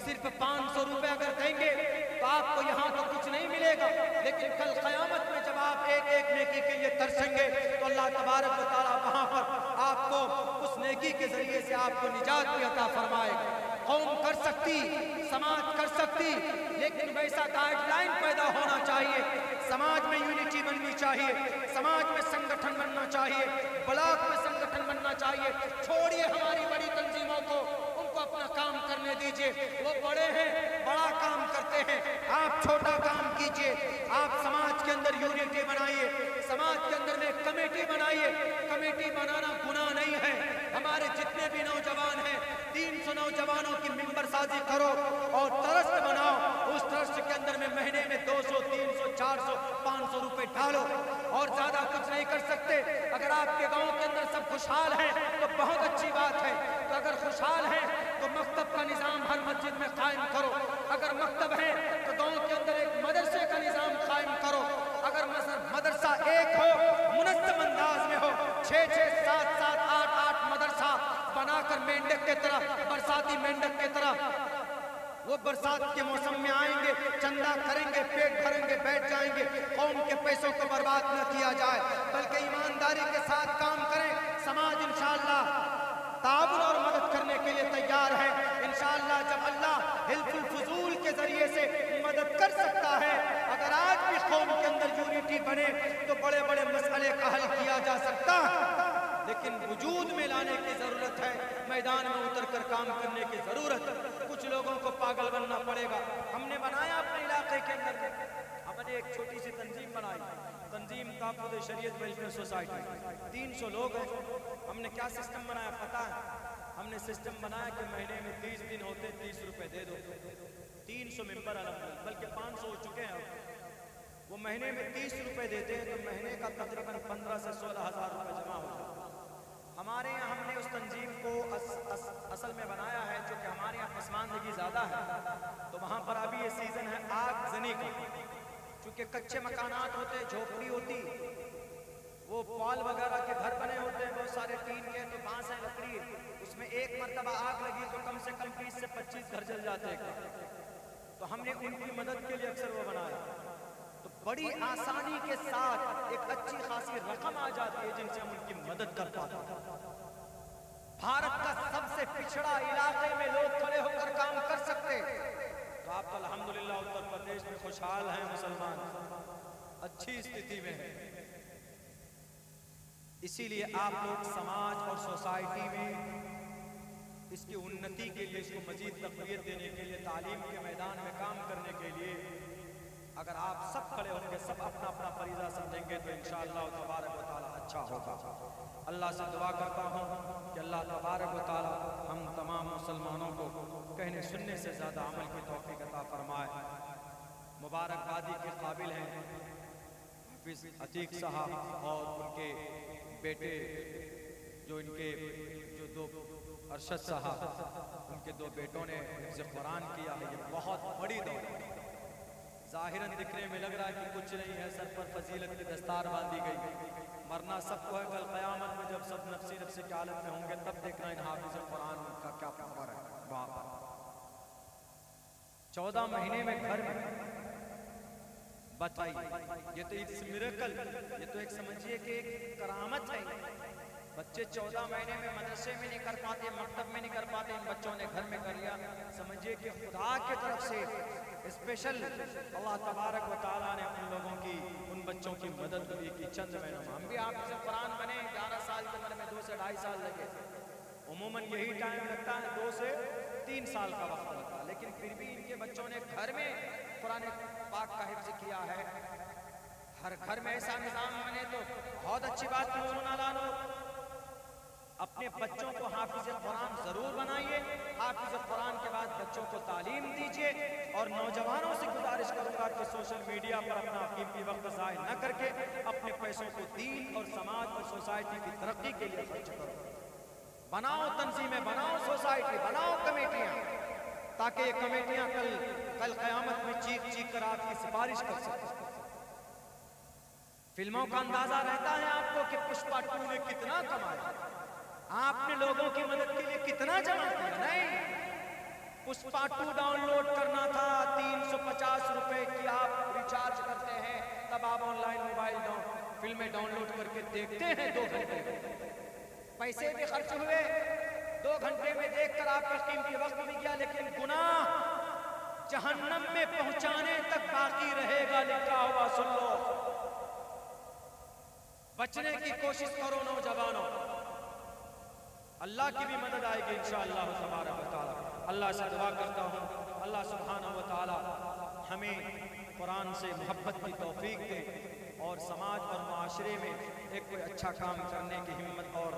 सिर्फ 500 रुपए अगर देंगे तो आपको यहाँ तो कुछ नहीं मिलेगा, लेकिन कल क़यामत में जब आप एक एक नेकी के लिए तरसेंगे तो अल्लाह तबारक व तआला वहाँ पर आपको उस नेकी के जरिए से आपको निजात भी अता फरमाएगा। कौम कर सकती, समाज कर सकती, लेकिन वैसा गाइडलाइन पैदा होना चाहिए। समाज में यूनिटी बननी चाहिए, समाज में संगठन बनना चाहिए, ब्लॉक में संगठन बनना चाहिए। छोड़िए हमारी बड़ी तंजीमों को, उनको अपना काम करने दीजिए, वो बड़े हैं, बड़ा काम करते हैं, आप छोटा काम कीजिए। आप समाज के अंदर यूनिटी बनाइए, समाज के अंदर में कमेटी बनाइए। कमेटी बनाना गुनाह नहीं है। हमारे जितने भी नौजवान हैं, 300 नौजवानों की मिंबर साजी करो और ट्रस्ट बनाओ। उस ट्रस्ट के अंदर में महीने में 200, 300, 400, 500 रुपए डालो, और ज्यादा कुछ नहीं कर सकते। अगर आपके गांव के अंदर सब खुशहाल हैं तो बहुत अच्छी बात है। तो अगर खुशहाल हैं तो मकतब का निजाम हर मस्जिद में कायम करो। अगर मकतब है तो गांव के अंदर एक मदरसे का निजाम कायम करो। अगर मदरसा एक हो, मुनज़्ज़म अंदाज में हो, 6-6, 7-7, 8-8 मदरसा बनाकर मेंढक के तरह, बरसाती मेंढक के तरह, वो बरसात के मौसम में आएंगे, चंदा करेंगे, पेट भरेंगे, बैठ जाएंगे। कौम के पैसों को बर्बाद न किया जाए, बल्कि ईमानदारी के साथ काम करें। समाज इंशाअल्लाह ताबुन और मदद करने के लिए तैयार है। इंशाअल्लाह जब अल्लाह हिल्फुल फुजूल के जरिए से मदद कर सकता है, अगर आज भी कौम के अंदर यूनिटी बने तो बड़े बड़े मसले का हल किया जा सकता, लेकिन वजूद में लाने की जरूरत है, मैदान में उतर कर काम करने की जरूरत है। कुछ लोगों को पागल बनना पड़ेगा। हमने बनाया अपने इलाके के अंदर, हमने एक छोटी सी तंजीम बनाई, तंजीम ताफ़ुज़ शरीयत वेलफेयर सोसाइटी, 300 लोग हैं। हमने क्या सिस्टम बनाया पता है? हमने सिस्टम बनाया कि महीने में 30 दिन होते, 30 रुपए दे दो। 300 मेंबर अलग, बल्कि 500 हो चुके हैं। वो महीने में 30 रुपए देते हैं तो महीने का तकरीबन 15 से 16 हज़ार रुपए जमा हो जाता है। हमारे यहाँ हमने उस तंजीम को असल में बनाया है, जो कि हमारे यहाँ पसमानदगी ज़्यादा है, तो वहाँ पर अभी ये सीज़न है आगजनी का। चूँकि कच्चे मकानात होते, झोपड़ी होती, वो पॉल वगैरह के घर बने होते हैं, बहुत सारे टीन के, तो बांस है, लकड़ी है, उसमें एक मरतबा आग लगी तो कम से कम 20 से 25 घर जल जाते हैं। तो हमने उनकी मदद के लिए अक्सर वो बनाया, तो बड़ी आसानी के साथ एक अच्छी खासी रकम आ जाती है जिनसे हम उनकी मदद कर पाते हैं। भारत का सबसे पिछड़ा इलाके में लोग खड़े होकर काम कर सकते, तो आप तो अल्हम्दुलिल्लाह उत्तर प्रदेश में खुशहाल हैं, मुसलमान अच्छी स्थिति में है। इसीलिए आप लोग समाज और सोसाइटी में इसकी उन्नति के लिए, इसको मजीद तक़वियत देने के लिए, तालीम के मैदान में काम करने के लिए अगर आप सब खड़े होंगे, सब अपना अपना फरीज़ा समझेंगे, तो इंशाअल्लाह तबारक व तआला अच्छा होगा। अल्लाह से दुआ करता हूँ कि अल्लाह तबारक व तआला हम तमाम मुसलमानों को कहने सुनने से ज़्यादा अमल की तौफ़ीक़ अता फरमाए। मुबारकबादी के काबिल हैं हाफिज़ अतीक साहब और उनके बेटे जो इनके जो 2 अरशद साहब, उनके 2 बेटों ने हिफ्ज़ कुरान किया है। ये बहुत बड़ी दौलत, ज़ाहिरन दिखने में लग रहा है कि कुछ नहीं है, सर पर फजीलत की दस्तार बांधी गई। मरना सबको है, कल क़यामत में जब सब नफ्सी नफ्सी की हालत में होंगे तब देखना इन हाफिज़ कुरान का क्या पावर है। वहाँ पर 14 महीने में घर में बताइए, ये तो इट्स मिरेकल, ये तो एक समझिए कि एक करामत है। बच्चे 14 महीने में मदरसे में नहीं कर पाते, मकतब में नहीं कर पाते, इन बच्चों ने घर में कर लिया। समझिए कि खुदा की तरफ से स्पेशल अल्लाह तबारक व तआला ने उन लोगों की, उन बच्चों बच्चों की मदद हुई कि चंद महीनों में हम भी हाफिज़ कुरान बने। 11 साल की उम्र में 2 से 2.5 साल लगे। उमूमन यही टाइम लगता है, 2 से 3 साल का वक्त लगता है, लेकिन फिर भी इनके बच्चों ने घर में कुरान पाक का हिफ्ज़ किया है। हर घर में ऐसा निज़ाम बने तो बहुत अच्छी बात है। मौलाना अपने बच्चों को हाफिज़ कुरान ज़रूर बनाइए। हाफिज़ कुरान के बाद बच्चों को तालीम दीजिए। और नौजवानों से गुजारिश करूंगा कि सोशल मीडिया पर अपना कीमती वक्त ज़ाय न करके अपने पैसों को दीन और समाज और सोसाइटी की तरक्की के लिए खर्च करो। बनाओ तंजीमें, बनाओ सोसाइटी, बनाओ कमेटियां, ताकि ये कमेटियां कल क़यामत में चीख चीख कर आपकी सिफारिश कर सकें। फिल्मों का अंदाजा रहता है आपको कि पुष्पा 2 ने कितना कमाया, आपने लोगों की मदद के लिए कितना जमा किया। नहीं, पुष्पा 2 डाउनलोड करना था, 350 रुपए की आप रिचार्ज करते हैं, तब आप ऑनलाइन मोबाइल फिल्में डाउनलोड करके देखते हैं। 2 घंटे पैसे भी खर्च हुए, 2 घंटे में देखकर आपका कीमती वक्त भी गया, लेकिन गुनाह जहन्नम में पहुंचाने तक बाकी रहेगा। लिखा हुआ सुन लो। बचने की कोशिश करो नौजवानों, अल्लाह की भी मदद आएगी इंशाअल्लाह तबारक व तआला। अल्लाह से दुआ करता हूँ अल्लाह सुब्हानहू व तआला हमें कुरान से मोहब्बत की तौफीक दे और समाज और माशरे में एक कोई अच्छा काम करने की हिम्मत और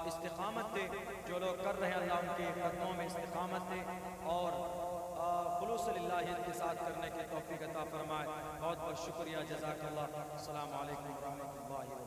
इस्तिकामत दे। जो लोग कर रहे हैं अल्लाह उनके कदमों में इस्तिकामत दे और खुलूस लिल्लाह के साथ करने की तौफीक अता फरमाए। बहुत बहुत शुक्रिया, जज़ाकल्लाह। अस्सलामु अलैकुम व रहमतुल्लाहि।